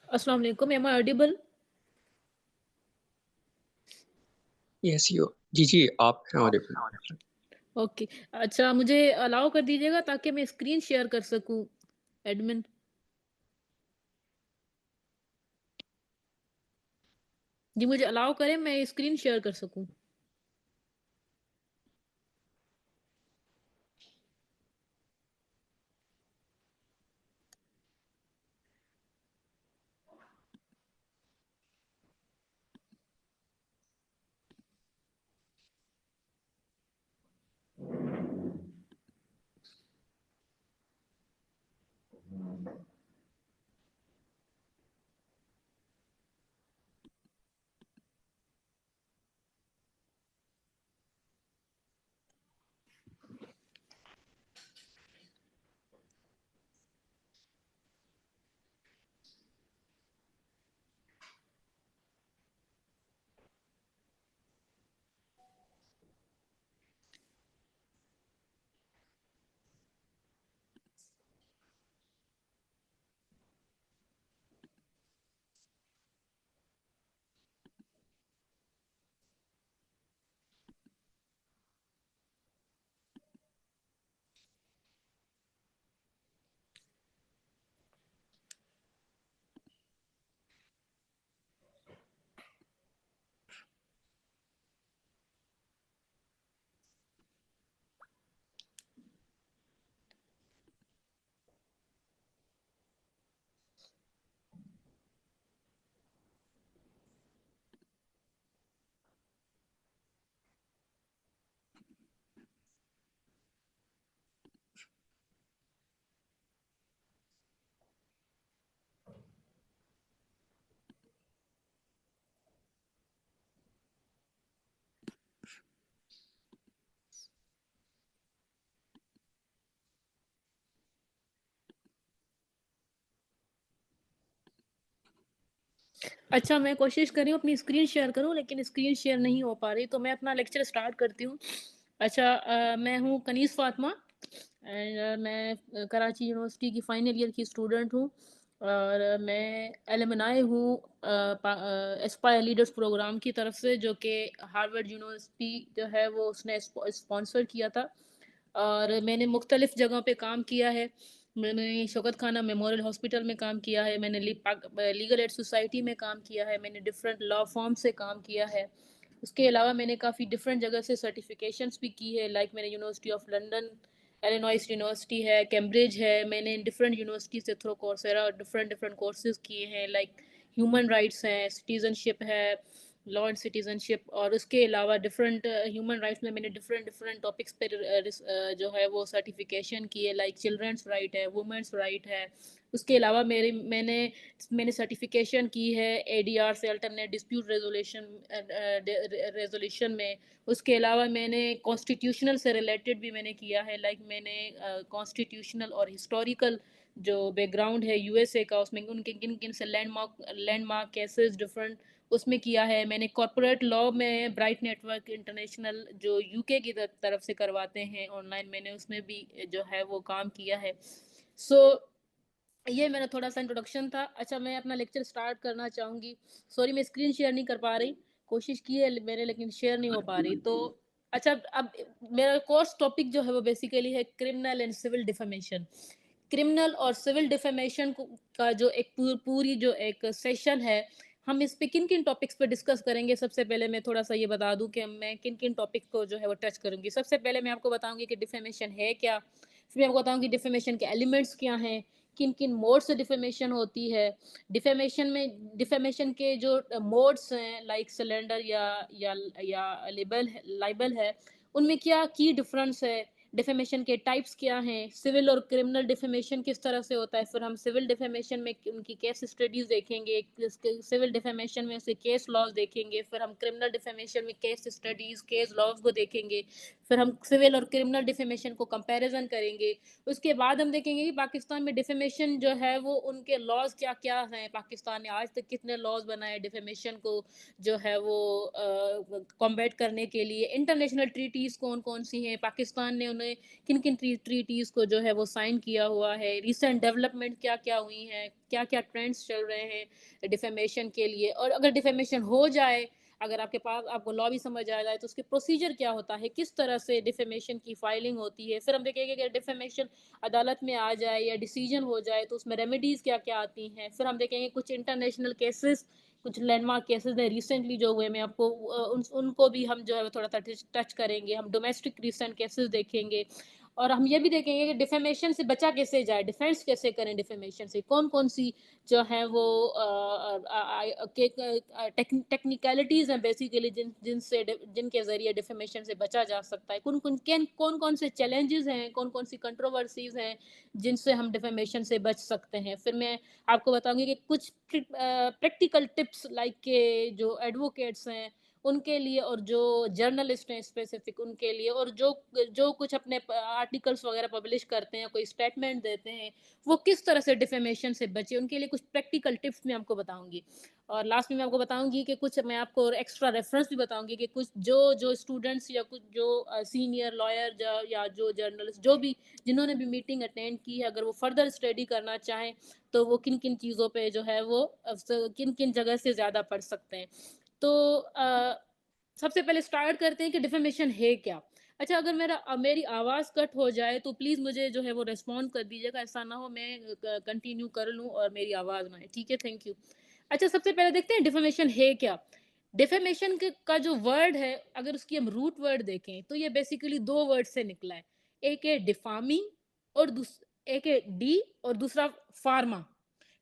अस्सलाम वालेकुम, am I audible? Yes you जी, जी, आप हैं ऑडिबल। ओके। अच्छा, मुझे अलाउ कर दीजिएगा ताकि मैं स्क्रीन शेयर कर सकूँ, एडमिन। जी, मुझे अलाउ करें, मैं स्क्रीन शेयर कर सकूँ। अच्छा, मैं कोशिश कर रही हूँ अपनी स्क्रीन शेयर करूँ, लेकिन स्क्रीन शेयर नहीं हो पा रही, तो मैं अपना लेक्चर स्टार्ट करती हूँ। अच्छा, मैं हूँ कनीज़ फ़ातिमा एंड मैं कराची यूनिवर्सिटी की फाइनल ईयर की स्टूडेंट हूँ और मैं एलुमनाई हूँ एस्पायर लीडर्स प्रोग्राम की तरफ से, जो कि हार्वर्ड यूनिवर्सिटी जो है वो उसने स्पॉन्सर किया था। और मैंने मुख्तलिफ़ जगहों पे काम किया है। मैंने शौकत खाना मेमोरियल हॉस्पिटल में काम किया है, मैंने लीगल एड सोसाइटी में काम किया है, मैंने डिफरेंट लॉ फर्म से काम किया है। उसके अलावा मैंने काफ़ी डिफरेंट जगह से सर्टिफिकेशंस भी की है, लाइक मैंने university of London, Illinois university है, कैम्ब्रिज है, मैंने डिफरेंट यूनिवर्सिटी से through Coursera different different courses किए हैं, लाइक ह्यूमन राइट्स हैं, सिटीज़नशिप है, लॉ एंड सिटीज़नशिप। और उसके अलावा डिफरेंट ह्यूमन राइट्स में मैंने डिफरेंट डिफरेंट टॉपिक्स पे जो है वो सर्टिफिकेशन की है, लाइक चिल्ड्रंस राइट है, वुमेन्स राइट है। उसके अलावा मैंने मैंने सर्टिफिकेशन की है एडीआर से, अल्टरनेट डिस्प्यूट रेजोल्यूशन में। उसके अलावा मैंने कॉन्स्टिट्यूशनल से रिलेटेड भी मैंने किया है, लाइक मैंने कॉन्स्टिट्यूशनल और हिस्टोरिकल जो बैकग्राउंड है यूएसए का, उसमें उनके किन किन से लैंडमार्क केसेस डिफरेंट उसमें किया है। मैंने कॉर्पोरेट लॉ में ब्राइट नेटवर्क इंटरनेशनल जो यूके की तरफ से करवाते हैं ऑनलाइन, मैंने उसमें भी जो है वो काम किया है। सो ये मेरा थोड़ा-सा इंट्रोडक्शन था। अच्छा, मैं अपना लेक्चर स्टार्ट करना चाहूँगी। सॉरी, मैं स्क्रीन शेयर नहीं कर पा रही। कोशिश की है मैंने, लेकिन शेयर नहीं हो पा रही। तो अच्छा, अब मेरा कोर्स टॉपिक जो है वो बेसिकली है criminal and civil defamation. Criminal और सिविल डिफेमेशन को का जो एक पूरी जो एक सेशन है, हम इस पे किन-किन टॉपिक्स पे डिस्कस करेंगे। सबसे पहले मैं थोड़ा-सा ये बता दूँ कि मैं किन-किन टॉपिक को जो है वो टच करूँगी। सबसे पहले मैं आपको बताऊँगी कि डिफेमेशन है क्या? फिर मैं आपको बताऊँगी डिफेमेशन के एलिमेंट्स क्या हैं? किन-किन मोड से डिफेमेशन होती है। डिफेमेशन के जो मोड्स हैं, लाइक सिलेंडर या लिबल है, उनमें क्या की डिफरेंस है। डिफेमेशन के टाइप्स क्या हैं, सिविल और क्रिमिनल डिफेमेशन किस तरह से होता है। फिर हम सिविल डिफेमेशन में उनकी केस स्टडीज देखेंगे, सिविल डिफेमेशन में से केस लॉज देखेंगे, फिर हम क्रिमिनल डिफेमेशन में केस स्टडीज केस लॉज को देखेंगे, फिर हम सिविल और क्रिमिनल डिफेमेशन को कंपैरिजन करेंगे। उसके बाद हम देखेंगे कि पाकिस्तान में डिफेमेशन जो है वो उनके लॉज क्या क्या हैं। पाकिस्तान ने आज तक कितने लॉज बनाए डिफेमेशन को जो है वो कॉम्बैट करने के लिए। इंटरनेशनल ट्रीटीज कौन कौन सी हैं, पाकिस्तान ने उन्हें उन्होंने किन-किन ट्रीटीज़ को जो है वो साइन किया हुआ है, रीसेंट डेवलपमेंट क्या-क्या हुई हैं, क्या-क्या ट्रेंड्स चल रहे हैं डिफेमेशन के लिए, और अगर डिफेमेशन हो जाए, अगर आपके पास आपको लॉ भी समझ आ जाए तो उसके प्रोसीजर क्या होता है, किस तरह से डिफेमेशन की फाइलिंग होती है। फिर हम देखेंगे कि डिफेमेशन अदालत में आ जाए या डिसीजन हो जाए तो उसमें रेमेडीज़ क्या-क्या आती हैं। फिर हम देखेंगे कुछ इंटरनेशनल केसेस, कुछ लैंडमार्क केसेस हैं रिसेंटली जो हुए, मैं आपको उनको भी हम जो है वो थोड़ा-सा टच करेंगे। हम डोमेस्टिक रिसेंट केसेस देखेंगे और हम ये भी देखेंगे कि डिफेमेशन से बचा कैसे जाए, डिफेंस कैसे करें डिफेमेशन से, कौन-कौन सी जो है वो टेक्निकलिटीज़ हैं बेसिकली जिनके ज़रिए डिफेमेशन से बचा जा सकता है। कौन-कौन से चैलेंजेज़ हैं, कौन-कौन सी कंट्रोवर्सीज़ हैं, जिनसे हम डिफेमेशन से बच सकते हैं। फिर मैं आपको बताऊँगी कि कुछ प्रैक्टिकल टिप्स लाइक के जो एडवोकेट्स हैं उनके लिए, और जो जर्नलिस्ट हैं स्पेसिफिक उनके लिए, और जो जो कुछ अपने आर्टिकल्स वगैरह पब्लिश करते हैं, कोई स्टेटमेंट देते हैं, वो किस तरह से डिफेमेशन से बचे, उनके लिए कुछ प्रैक्टिकल टिप्स मैं आपको बताऊंगी। और लास्ट में मैं आपको बताऊंगी कि कुछ मैं आपको एक्स्ट्रा रेफरेंस भी बताऊंगी कि कुछ जो जो स्टूडेंट्स या कुछ जो सीनियर लॉयर या जो जर्नलिस्ट जो भी जिन्होंने भी मीटिंग अटेंड की है, अगर वो फर्दर स्टडी करना चाहें तो वो किन किन चीज़ों पे जो है वो किन किन जगह से ज़्यादा पढ़ सकते हैं। तो सबसे पहले स्टार्ट करते हैं कि डिफेमेशन है क्या? अच्छा, अगर मेरी आवाज़ कट हो जाए तो प्लीज़ मुझे जो है वो रिस्पॉन्ड कर दीजिएगा, ऐसा ना हो मैं कंटिन्यू कर लूँ और मेरी आवाज़ ना आए, ठीक है? Thank you. अच्छा, सबसे पहले देखते हैं डिफेमेशन है क्या? डिफेमेशन का जो वर्ड है, अगर उसकी हम रूट वर्ड देखें तो ये बेसिकली 2 वर्ड से निकला है। एक है डिफामिंग और एक है डी और दूसरा फार्मा।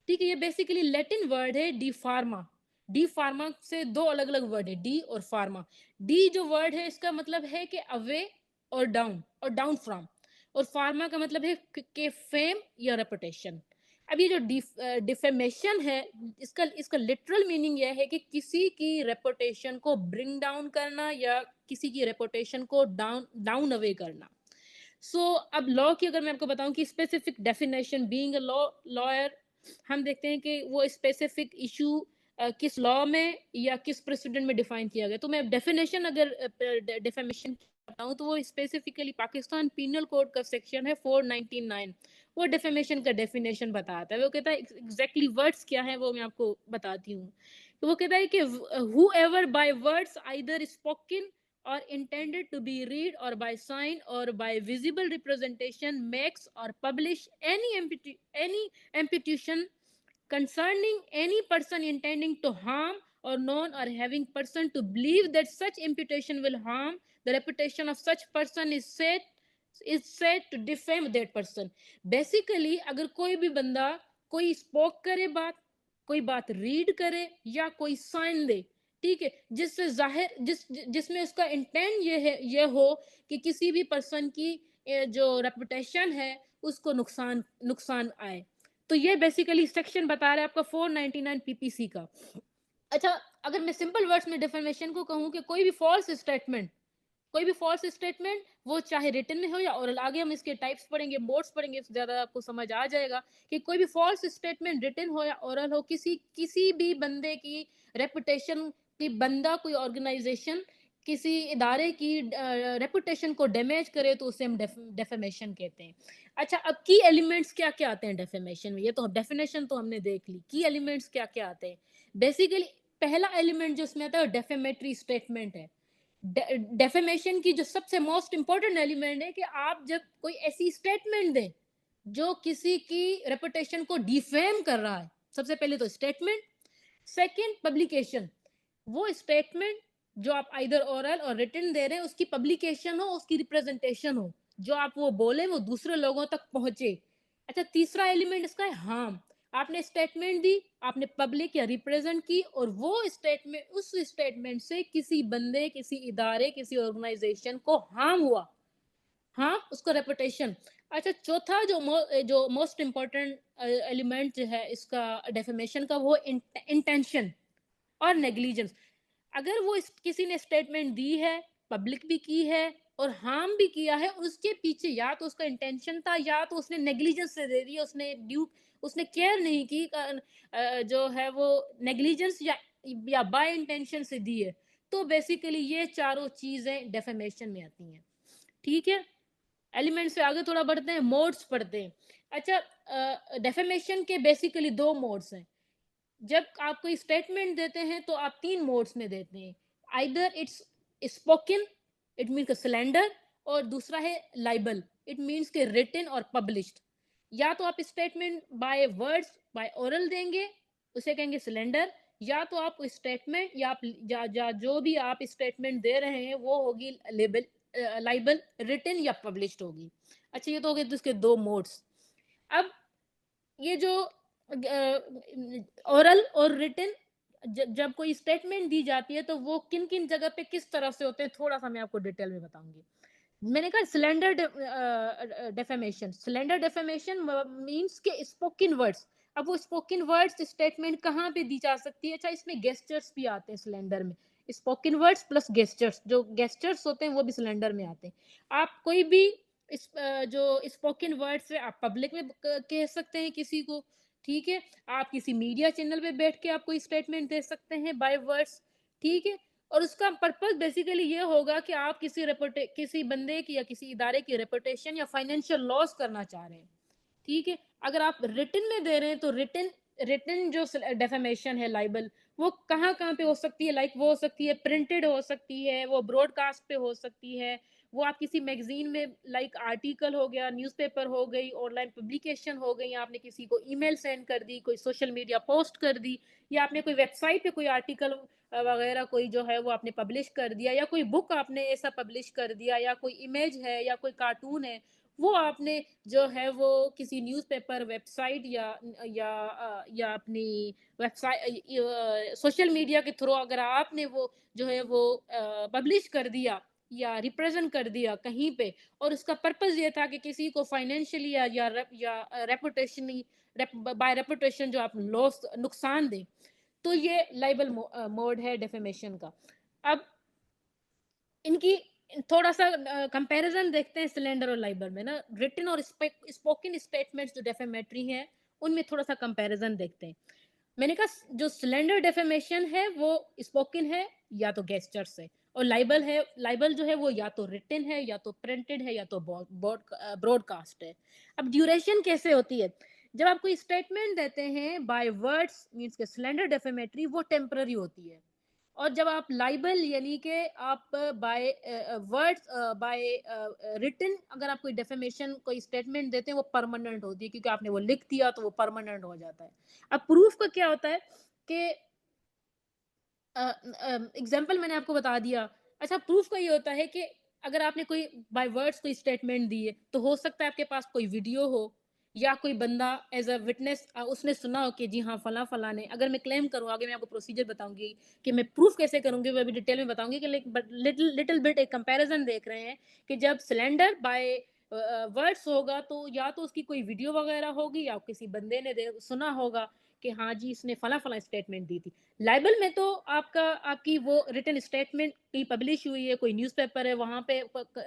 ठीक है, ये बेसिकली लैटिन वर्ड है डी फार्मा। डी फार्मा से दो अलग अलग वर्ड है, डी और फार्मा। डी जो वर्ड है इसका मतलब है कि अवे और डाउन फ्रॉम, और फार्मा का मतलब है कि फेम या रेपुटेशन। अब ये जो डिफेमेशन है, इसका इसका लिटरल मीनिंग यह है कि किसी की रेपुटेशन को ब्रिंग डाउन करना या किसी की रेपुटेशन को डाउन डाउन अवे करना। अब लॉ की अगर मैं आपको बताऊं कि specific definition, being a lawyer, हम देखते हैं कि वो स्पेसिफिक इशू किस लॉ में या किस प्रेसिडेंट में डिफाइन किया गया। तो मैं डेफिनेशन अगर डेफिनेशन बताऊं तो वो स्पेसिफिकली पाकिस्तान पीनल कोड का सेक्शन है 499, वो डेफिनेशन का डेफिनेशन बताता है। वो कहता है एग्जैक्टली वर्ड्स क्या है वो मैं आपको बताती हूँ। तो वो कहता है कि whoever by words either spoken or intended to be read or by sign or by visible representation makes or publish any imputation concerning any person intending to harm or known or having person to believe that such imputation will harm the reputation of such person is said to defame that person। Basically अगर कोई भी बंदा कोई spoke करे बात, कोई बात read करे या कोई साइन दे, ठीक है, जिससे जाहिर जिसमें उसका इंटेंट ये हो कि किसी भी पर्सन की जो रेपुटेशन है उसको नुकसान नुकसान आए, तो ये बेसिकली सेक्शन बता रहा है आपका 499 पीपीसी का। अच्छा, अगर मैं सिंपल वर्ड्स में डिफर्मेशन को कहूँ कि कोई भी फॉल्स स्टेटमेंट वो चाहे रिटन में हो या ओरल, आगे हम इसके टाइप्स पढ़ेंगे, मोड्स पढ़ेंगे, ज्यादा आपको समझ आ जाएगा कि कोई भी फॉल्स स्टेटमेंट रिटन हो या ओरल हो, किसी किसी भी बंदे की रेपुटेशन की, बंदा कोई ऑर्गेनाइजेशन किसी इदारे की रेपुटेशन को डैमेज करे तो उसे हम डेफेमेशन कहते हैं। अच्छा, अब की एलिमेंट्स क्या क्या आते हैं डेफेमेशन में, ये तो डेफिनेशन तो हमने देख ली, की एलिमेंट्स क्या क्या आते हैं। बेसिकली पहला एलिमेंट जो इसमें आता है डेफेमेटरी स्टेटमेंट है। डेफेमेशन की जो सबसे मोस्ट इंपॉर्टेंट एलिमेंट है कि आप जब कोई ऐसी स्टेटमेंट दें जो किसी की रेपुटेशन को डिफेम कर रहा है, सबसे पहले तो स्टेटमेंट, सेकंड पब्लिकेशन, वो स्टेटमेंट जो आप आइदर ओरल और रिटन दे रहे हैं उसकी पब्लिकेशन हो, उसकी रिप्रेजेंटेशन हो, जो आप वो बोले वो दूसरे लोगों तक पहुंचे। अच्छा, तीसरा एलिमेंट इसका है हार्म। आपने स्टेटमेंट दी, आपने पब्लिक या रिप्रेजेंट की, और वो स्टेटमेंट, उस स्टेटमेंट से किसी बंदे, किसी इदारे, किसी ऑर्गेनाइजेशन को हार्म हुआ, हाँ, उसका रेपुटेशन। अच्छा, चौथा जो मोस्ट इंपॉर्टेंट एलिमेंट जो है इसका डेफेमेशन का, वो इंटेंशन और नेग्लिजेंस। अगर वो किसी ने स्टेटमेंट दी है, पब्लिक भी की है और हार्म भी किया है, उसके पीछे या तो उसका इंटेंशन था या तो उसने नेग्लिजेंस से दे दी, उसने केयर नहीं की, जो है वो नेग्लिजेंस या बाय इंटेंशन से दी है, तो बेसिकली ये चारों चीजें डेफेमेशन में आती हैं। ठीक है, एलिमेंट से आगे थोड़ा बढ़ते हैं, मोड्स पढ़ते हैं। अच्छा, डेफेमेशन के बेसिकली 2 मोड्स हैं। जब आप कोई स्टेटमेंट देते हैं तो आप 3 मोड्स में देते हैं। Either it's spoken, it means slander, और दूसरा है लाइबल, इट मीन्स के रिटन और पब्लिश्ड। या तो आप statement by words, by oral देंगे, उसे कहेंगे स्लैंडर। या तो आप स्टेटमेंट या आप जो भी आप स्टेटमेंट दे रहे हैं वो होगी लेबल, लाइबल, रिटन या पब्लिश्ड होगी। अच्छा, ये तो हो गए तो इसके 2 मोड्स। अब ये जो ओरल और रिटन, जब कोई स्टेटमेंट दी जाती है तो वो किन किन जगह पे किस तरह से होते हैं, थोड़ा सा मैं आपको डिटेल में बताऊंगी। मैंने कहा slender defamation, slender defamation means के स्पोकन वर्ड्स। अब वो स्पोकन वर्ड्स स्टेटमेंट कहाँ पे दी जा सकती है? अच्छा, इसमें गेस्चर्स भी आते हैं स्लेंडर में। स्पोकन वर्ड्स प्लस गेस्चर्स, जो गेस्चर्स होते हैं वो भी स्लेंडर में आते हैं। आप कोई भी जो स्पोकन वर्ड्स है आप पब्लिक में कह सकते हैं किसी को, ठीक है। आप किसी मीडिया चैनल पे बैठ के आप कोई स्टेटमेंट दे सकते हैं बाय वर्ड्स, ठीक है। और उसका पर्पस बेसिकली ये होगा कि आप किसी बंदे की या किसी इदारे की रेपुटेशन या फाइनेंशियल लॉस करना चाह रहे हैं, ठीक है। अगर आप रिटन में दे रहे हैं तो रिटन रिटन जो डेफेमेशन है, लाइबल, वो कहाँ कहाँ पे हो सकती है? लाइक वो हो सकती है प्रिंटेड, हो सकती है वो ब्रॉडकास्ट पे हो सकती है, वो आप किसी मैगजीन में, लाइक आर्टिकल हो गया, न्यूज़पेपर हो गई, ऑनलाइन पब्लिकेशन हो गई, आपने किसी को ईमेल सेंड कर दी, कोई सोशल मीडिया पोस्ट कर दी, या आपने कोई वेबसाइट पे कोई आर्टिकल वगैरह कोई जो है वो आपने पब्लिश कर दिया, या कोई बुक आपने ऐसा पब्लिश कर दिया, या कोई इमेज है या कोई कार्टून है, वो आपने जो है वो किसी न्यूज़पेपर, वेबसाइट या अपनी वेबसाइट, सोशल मीडिया के थ्रू अगर आपने वो जो है वो पब्लिश कर दिया या रिप्रेजेंट कर दिया कहीं पे, और उसका पर्पस ये था कि किसी को फाइनेंशियली या रेपुटेशनली, बाय रेपुटेशन जो आप लॉस, नुकसान दे, तो ये लाइबल मोड है डेफेमेशन का। अब इनकी थोड़ा सा कंपैरिजन देखते हैं सिलेंडर और लाइबर में ना, रिटन और स्पोकन स्टेटमेंट्स जो डेफेमेटरी हैं, उनमें थोड़ा सा कंपैरिजन देखते हैं। मैंने कहा जो सिलेंडर डेफेमेशन है वो स्पोकन है या तो गेस्चर्स है, और लाइबल है, लाइबल जो है वो या तो रिटन है या तो प्रिंटेड है या तो ब्रॉडकास्ट है। अब ड्यूरेशन कैसे होती है? जब आप कोई स्टेटमेंट देते हैं बाय वर्ड्स मींस के सिलेंडर डेफेमेटरी, वो टेम्पररी होती है। और जब आप लाइबल यानी कि आप बाय वर्ड्स, बाय रिटन, अगर आप कोई डेफेमेशन कोई स्टेटमेंट देते हैं वो परमानेंट होती है, क्योंकि आपने वो लिख दिया तो वो परमानेंट हो जाता है। अब प्रूफ का क्या होता है कि एग्जाम्पल मैंने आपको बता दिया। अच्छा, प्रूफ का ये होता है कि अगर आपने कोई बाय वर्ड्स कोई स्टेटमेंट दी है तो हो सकता है आपके पास कोई वीडियो हो, या कोई बंदा एज अ विटनेस उसने सुना हो कि जी हाँ फला फला ने, अगर मैं क्लेम करूँ आगे मैं आपको प्रोसीजर बताऊंगी कि मैं प्रूफ कैसे करूंगी, वो अभी डिटेल में बताऊंगी कि बट लिटिल लिटिल बिट एक कंपैरिजन देख रहे हैं कि जब सिलेंडर बाय वर्ड्स होगा तो या तो उसकी कोई वीडियो वगैरह होगी या किसी बंदे ने सुना होगा कि हाँ जी इसने फला फला स्टेटमेंट दी थी। लाइबल में तो आपकी वो रिटन स्टेटमेंट कहीं पब्लिश हुई है, कोई न्यूज़पेपर है वहाँ पे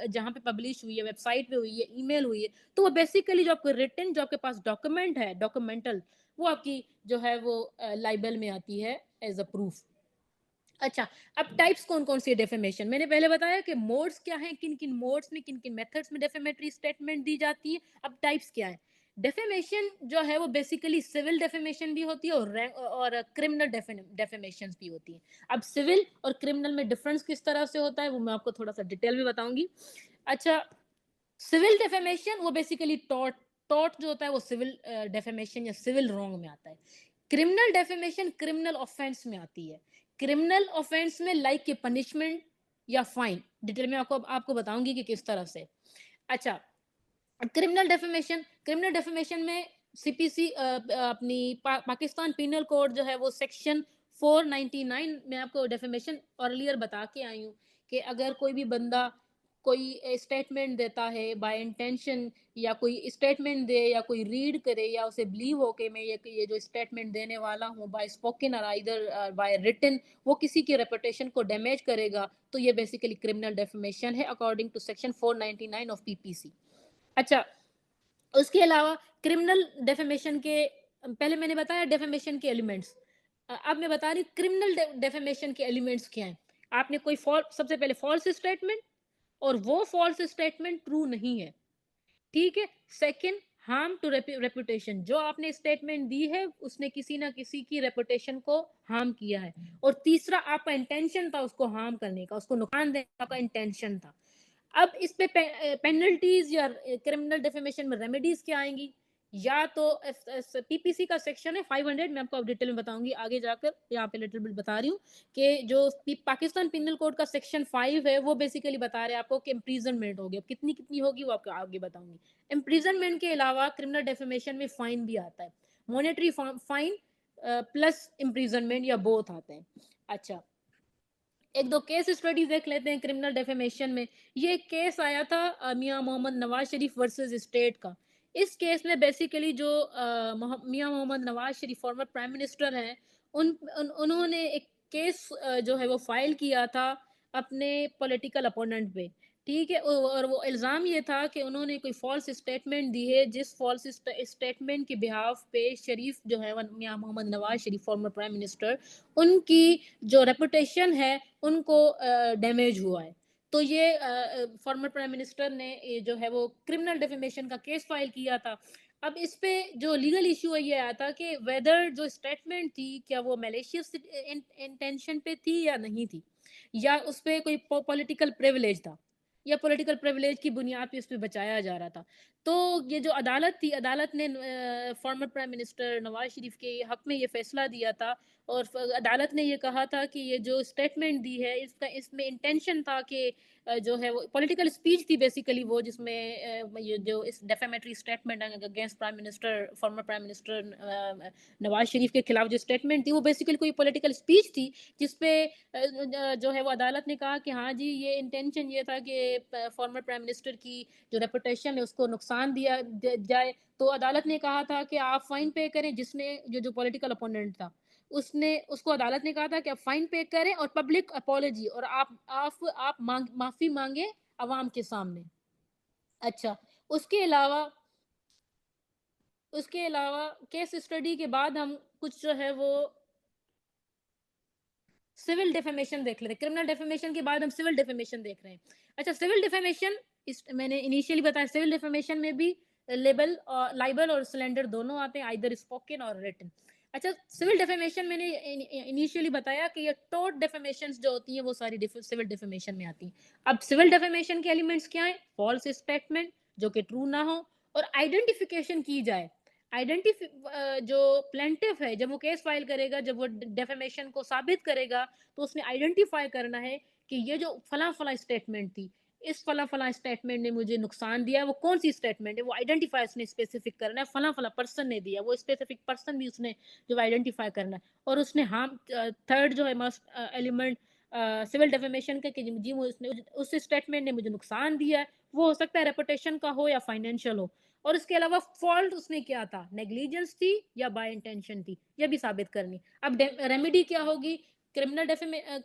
जहाँ पे पब्लिश हुई है, वेबसाइट पे हुई है, ईमेल हुई है, तो वो बेसिकली जो आपको रिटन जो आपके पास डॉक्यूमेंट है, डॉक्यूमेंटल, वो आपकी जो है वो लाइबल में आती है एज अ प्रूफ। अच्छा, अब टाइप्स कौन-कौन सी है डेफेमेशन? मैंने पहले बताया कि मोड्स क्या हैं, किन-किन मोड्स में, किन-किन मेथड्स में डेफेमेटरी स्टेटमेंट दी जाती है। अब टाइप्स क्या है? डेफेमेशन जो है वो बेसिकली सिविल डेफेमेशन भी होती है और क्रिमिनल डेफेमेशंस भी होती हैं। अब सिविल और क्रिमिनल में डिफरेंस किस तरह से होता है वो मैं आपको थोड़ा-सा डिटेल में बताऊँगी। अच्छा, सिविल डेफेमेशन वो बेसिकली टॉर्ट टॉर्ट जो होता है वो सिविल डेफेमेशन या सिविल रॉन्ग में आता है। क्रिमिनल डेफेमेशन क्रिमिनल ऑफेंस में आती है। क्रिमिनल ऑफेंस में लाइक के पनिशमेंट या फाइन, डिटेल में आपको आपको बताऊंगी कि किस तरह से। अच्छा, क्रिमिनल डेफेमेशन में सीपीसी अपनी पाकिस्तान पीनल कोड जो है वो सेक्शन 499 में आपको डेफेमेशन अर्लियर बता के आई हूँ कि अगर कोई भी बंदा कोई स्टेटमेंट देता है बाय इंटेंशन, या कोई स्टेटमेंट दे या कोई रीड करे या उसे बिलीव हो कि मैं ये जो स्टेटमेंट देने वाला हूँ बाय स्पोकन और आइदर बाय रिटन, वो किसी की रेपुटेशन को डैमेज करेगा, तो ये बेसिकली क्रिमिनल डेफेमेशन है according to section 499 of PPC. अच्छा, उसके अलावा क्रिमिनल डेफेमेशन के पहले मैंने बताया डेफेमेशन के एलिमेंट्स। अब मैं बता रही हूँ क्रिमिनल डेफेमेशन के एलिमेंट्स क्या हैं। आपने कोई फॉल सबसे पहले फॉल्स स्टेटमेंट, और वो फॉल्स स्टेटमेंट ट्रू नहीं है। ठीक है। सेकंड, हार्म टू रेपुटेशन, जो आपने स्टेटमेंट दी है उसने किसी ना किसी की रेपुटेशन को हार्म किया है। और तीसरा, आपका इंटेंशन था उसको हार्म करने का, उसको नुकसान देने का आपका इंटेंशन था। अब इस पे पेनल्टीज या क्रिमिनल डिफेमेशन में रेमेडीज क्या आएंगी? या तो पीपीसी का सेक्शन है 500, मैं आपको अब डिटेल में बताऊंगी आगे जाकर, यहाँ पे लिटिल बिट बता रही हूँ कि जो पाकिस्तान पिनल कोड का सेक्शन 5 है वो बेसिकली बता रहे हैं आपको कि इम्प्रीजनमेंट होगी। अब कितनी कितनी होगी वो आपको आगे बताऊंगी। इम्प्रीजनमेंट के अलावा क्रिमिनल डेफेमेशन में फाइन भी आता है, मॉनेटरी फाइन प्लस इम्प्रीजनमेंट या बोथ आते हैं। अच्छा, एक दो केस स्टडीज देख लेते हैं क्रिमिनल डेफेमेशन में। ये एक केस आया था मियां मोहम्मद नवाज शरीफ वर्सेस स्टेट का। इस केस में बेसिकली जो मियां Mohammad Nawaz Sharif farmer prime minister हैं, उन्होंने एक केस जो है वो फाइल किया था अपने पॉलिटिकल अपोनेंट पे। ठीक है, और वो इल्ज़ाम ये था कि उन्होंने कोई फॉल्स स्टेटमेंट दी है, जिस फॉल्स स्टेटमेंट के बिहाफ पे शरीफ जो है मियां Mohammad Nawaz Sharif farmer prime minister, उनकी जो रेपुटेशन है उनको डैमेज हुआ है। तो ये फॉर्मर प्राइम मिनिस्टर ने ये जो है वो क्रिमिनल डेफेमेशन का केस फाइल किया था। अब इस पे जो लीगल इशू है ये आया था कि वेदर जो स्टेटमेंट थी क्या वो मैलिशियस इंटेंशन पे थी या नहीं थी, या उस पे कोई पॉलिटिकल प्रिविलेज था, या पॉलिटिकल प्रिविलेज की बुनियाद पे उस पे बचाया जा रहा था। तो ये जो अदालत थी, अदालत ने farmer prime minister Nawaz Sharif के हक में ये फैसला दिया था। और अदालत ने ये कहा था कि ये जो स्टेटमेंट दी है इसका इसमें इंटेंशन था कि जो है वो पॉलिटिकल स्पीच थी बेसिकली, वो जिसमें ये जो इस defamatory statement against prime minister former prime minister Nawaz Sharif के खिलाफ जो स्टेटमेंट थी वो बेसिकली कोई पॉलिटिकल स्पीच थी, जिसपे जो है वो अदालत ने कहा कि हाँ जी ये इंटेंशन ये था कि फॉर्मर प्राइम मिनिस्टर की जो रेपुटेशन है उसको नुकसान दिया जाए। तो अदालत ने कहा था कि आप फाइन पे करें, जिसने जो पॉलिटिकल अपोनेंट था उसने उसको अदालत ने कहा था कि आप फाइन पे करें और पब्लिक अपॉलॉजी, और आप माफी मांगे अवाम के सामने। अच्छा, उसके अलावा उसके अलावा केस स्टडी के बाद हम कुछ जो है वो सिविल डिफेमेशन देख लेते हैं। क्रिमिनल डिफेमेशन के बाद हम सिविल डिफेमेशन देख रहे हैं। अच्छा, सिविल डिफेमेशन, इस मैंने इनिशियली बताया सिविल डिफेमेशन में भी लेबल और लाइबल और सिलेंडर दोनों आते हैं, आइदर स्पोकन और रिटन। अच्छा, सिविल डिफेमेशन मैंने इनिशियली बताया कि ये टोट डिफेमेशंस जो होती हैं वो सारी सिविल डिफेमेशन में आती हैं। अब सिविल डिफेमेशन के एलिमेंट्स क्या हैं? फॉल्स स्टेटमेंट जो कि ट्रू ना हो, और आइडेंटिफिकेशन की जाए। आइडेंटिफी जो प्लेंटिफ है जब वो केस फाइल करेगा, जब वो डेफेमेशन को साबित करेगा, तो उसने आइडेंटिफाई करना है कि ये जो फला फला स्टेटमेंट थी, इस फला फला स्टेटमेंट ने मुझे नुकसान दिया है। वो कौन सी स्टेटमेंट है वो आइडेंटिफाई उसने स्पेसिफिक करना है, फला फला पर्सन ने दिया, वो स्पेसिफिक पर्सन भी उसने जो आइडेंटिफाई करना है। और उसने हार्म, थर्ड जो है मस्ट एलिमेंट सिविल डेफेमेशन का, कि जी उसने उस स्टेटमेंट ने मुझे नुकसान दिया है। वो हो सकता है रेपुटेशन का हो या फाइनेंशियल हो। और इसके अलावा फॉल्ट उसने क्या था, नेग्लिजेंस थी या बाय इंटेंशन थी, ये भी साबित करनी। अब रेमेडी क्या होगी? क्रिमिनल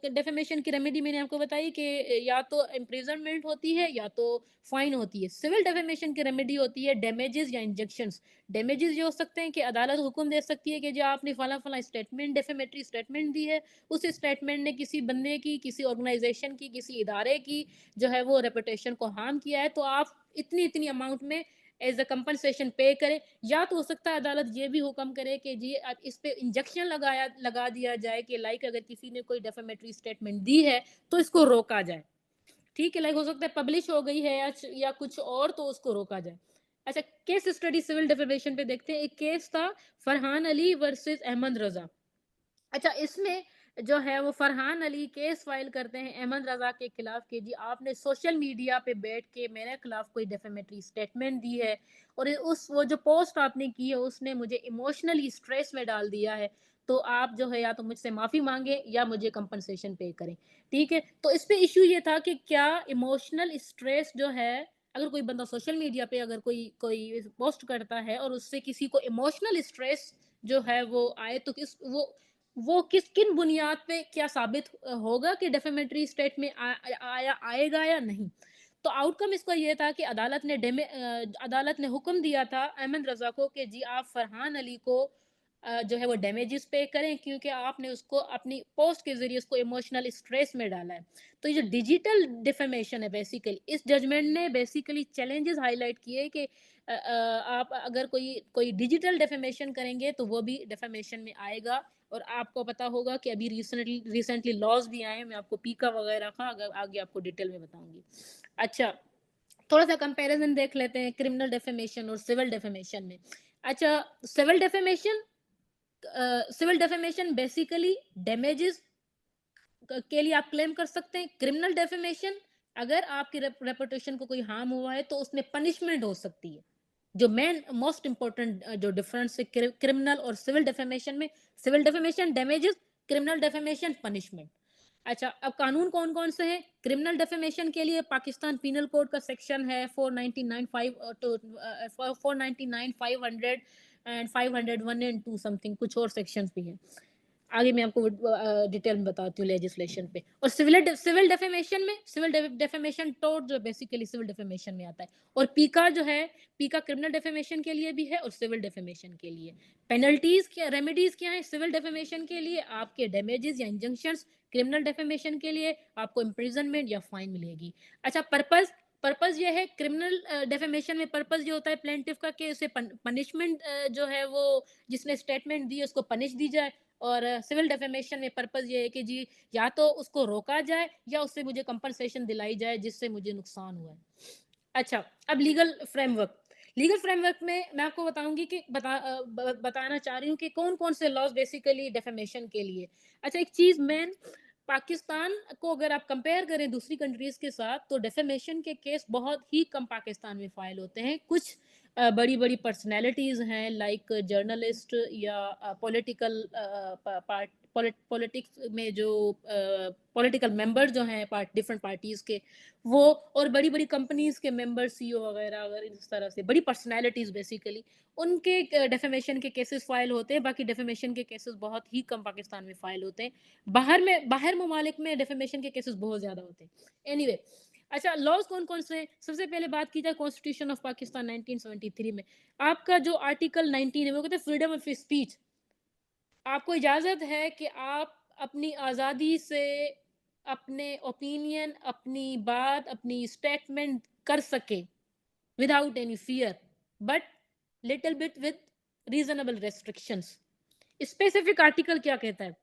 डेफेमेशन की रेमेडी मैंने आपको बताई कि या तो इम्प्रिजनमेंट होती है या तो फाइन होती है। सिविल डेफेमेशन की रेमेडी होती है डैमेजेस या इंजेक्शंस। डैमेजेस ये हो सकते हैं कि अदालत हुक्म दे सकती है कि जो आपने फला फला स्टेटमेंट डेफेमेटरी स्टेटमेंट दी है, उस स्टेटमेंट ने किसी बंदे की, किसी ऑर्गेनाइजेशन की, किसी इदारे की जो है वो रेपुटेशन को हार्म किया है, तो आप इतनी इतनी अमाउंट में एज अ कंपनसेशन पे करें। या तो हो सकता है अदालत ये भी हुक्म करे कि जी अब इस पे इंजेक्शन लगा दिया जाए कि लाइक अगर किसी ने कोई डेफेमेटरी स्टेटमेंट दी है तो इसको रोका जाए। ठीक है, लाइक हो सकता है पब्लिश हो गई है या कुछ और, तो उसको रोका जाए। अच्छा, केस स्टडी सिविल डिफेमेशन पे देखते हैं। एक केस था फरहान अली वर्सेस अहमद रजा। अच्छा, इसमें जो है वो फरहान अली केस फाइल करते हैं अहमद रजा के खिलाफ कि जी आपने सोशल मीडिया पे बैठ के मेरे खिलाफ कोई डेफेमेटरी स्टेटमेंट दी है, और उस वो जो पोस्ट आपने की है उसने मुझे इमोशनली स्ट्रेस में डाल दिया है। तो आप जो है या तो मुझसे माफी मांगे या मुझे कंपनसेशन पे करें। ठीक है, तो इस पे इश्यू ये था कि क्या इमोशनल स्ट्रेस जो है, अगर कोई बंदा सोशल मीडिया पे अगर कोई कोई पोस्ट करता है और उससे किसी को इमोशनल स्ट्रेस जो है वो आए, तो वो किस किन बुनियाद पे क्या साबित होगा कि डेफेमेटरी स्टेट में आएगा या नहीं। तो आउटकम इसका ये था कि अदालत ने हुक्म दिया था अहमद रजा को कि जी आप फरहान अली को जो है वो डैमेजेस पे करें, क्योंकि आपने उसको अपनी पोस्ट के ज़रिए उसको इमोशनल स्ट्रेस में डाला है। तो ये जो डिजिटल डिफेमेशन है बेसिकली, इस जजमेंट ने बेसिकली चैलेंजेस हाइलाइट किए कि आप अगर कोई कोई डिजिटल डिफेमेशन करेंगे तो वो भी डिफेमेशन में आएगा। और आपको पता होगा कि अभी रिसेंटली लॉज भी आए हैं, मैं आपको पीका वगैरह का अगर आगे आपको डिटेल में बताऊंगी। अच्छा, थोड़ा सा कंपैरिजन देख लेते हैं क्रिमिनल डेफेमेशन और सिविल डेफेमेशन में। अच्छा, civil defamation civil defamation basically damages के लिए आप क्लेम कर सकते हैं। क्रिमिनल डेफेमेशन, अगर आपकी रेपुटेशन को कोई हार्म हुआ है तो उसमें पनिशमेंट हो सकती है। जो मेन मोस्ट इंपॉर्टेंट जो डिफरेंस है क्रिमिनल और सिविल डेफेमेशन में, civil defamation damages, criminal defamation punishment. अच्छा, अब कानून कौन कौन से हैं क्रिमिनल डेफेमेशन के लिए? पाकिस्तान पीनल कोड का सेक्शन है 499 टू 499 500 एंड 501 एंड 2 समथिंग, कुछ और सेक्शंस भी हैं। आगे मैं आपको डिटेल में बताती हूँ लेजिस्लेशन पे। और सिविल डेफेमेशन में, सिविल डेफेमेशन टोट जो बेसिकली सिविल डेफेमेशन में आता है। और पीका जो है, पीका क्रिमिनल डेफेमेशन के लिए भी है और सिविल डेफेमेशन के लिए। पेनल्टीज क्या, रेमेडीज क्या है सिविल डेफेमेशन के लिए? आपके डैमेजेस या इंजंक्शंस। क्रिमिनल डेफेमेशन के लिए आपको इम्प्रिजनमेंट या फाइन मिलेगी। अच्छा, पर्पस ये है क्रिमिनल डेफेमेशन में, पर्पस ये होता है प्लेंटिफ का कि उसे पनिशमेंट जो है वो जिसने स्टेटमेंट दी उसको पनिश दी जाए। और सिविल डेफेमेशन में पर्पस ये है कि जी या तो उसको रोका जाए या उससे मुझे कंपनसेशन दिलाई जाए जिससे मुझे नुकसान हुआ है। अच्छा, अब लीगल फ्रेमवर्क में मैं आपको बताऊंगी कि बताना चाह रही हूँ कि कौन कौन से लॉज बेसिकली डेफेमेशन के लिए। अच्छा, एक चीज मेन, पाकिस्तान को अगर आप कंपेयर करें दूसरी कंट्रीज के साथ तो डेफेमेशन के केस बहुत ही कम पाकिस्तान में फाइल होते हैं। कुछ बड़ी बड़ी पर्सनैलिटीज हैं लाइक जर्नलिस्ट या पॉलिटिकल पॉलिटिक्स में जो पॉलिटिकल मेंबर जो हैं डिफरेंट पार्टीज के, वो, और बड़ी बड़ी कंपनीज के मेंबर सीईओ वगैरह, अगर इस तरह से बड़ी पर्सनैलिटीज बेसिकली, उनके डेफेमेशन के केसेस फाइल होते हैं। बाकी डेफेमेशन के केसेस बहुत ही कम पाकिस्तान में फाइल होते हैं। बाहर ममालिक में डेफेमेशन के केसेस बहुत ज्यादा होते हैं। एनीवे, अच्छा, लॉज कौन कौन से हैं? सबसे पहले बात की जाए कॉन्स्टिट्यूशन ऑफ पाकिस्तान 1973 में, आपका जो आर्टिकल 19 है वो कहते हैं फ्रीडम ऑफ स्पीच। आपको इजाजत है कि आप अपनी आज़ादी से अपने ओपिनियन, अपनी बात, अपनी स्टेटमेंट कर सके without any fear, but little bit with reasonable restrictions. Specific article क्या कहता है?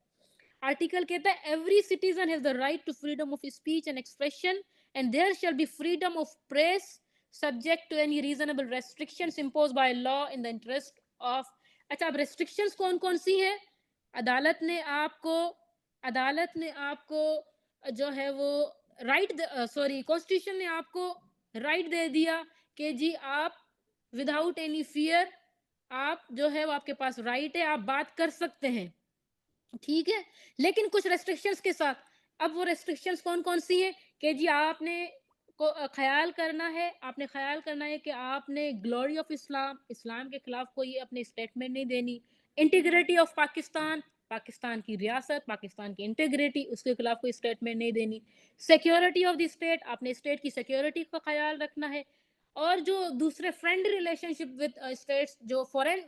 आर्टिकल कहता है every citizen has the right to freedom of speech and expression and there shall be freedom of press subject to any reasonable restrictions imposed by law in the interest of. अच्छा, अब restrictions कौन कौन सी हैं? अदालत ने आपको अदालत ने आपको जो है वो कॉन्स्टिट्यूशन ने आपको राइट दे दिया कि जी आप विदाउट एनी फियर, आप जो है वो आपके पास राइट है, आप बात कर सकते हैं। ठीक है, लेकिन कुछ रेस्ट्रिक्शंस के साथ। अब वो रेस्ट्रिक्शंस कौन कौन सी हैं कि जी आपने ख्याल करना है, आपने ख्याल करना है कि आपने ग्लोरी ऑफ इस्लाम, इस्लाम के खिलाफ कोई अपनी स्टेटमेंट नहीं देनी। इंटीग्रिटी ऑफ पाकिस्तान, पाकिस्तान की रियासत, पाकिस्तान की इंटीग्रिटी, उसके खिलाफ कोई स्टेटमेंट नहीं देनी। सिक्योरिटी ऑफ द स्टेट, आपने स्टेट की सिक्योरिटी का ख्याल रखना है। और जो दूसरे फ्रेंड रिलेशनशिप विद स्टेट्स, जो फॉरेन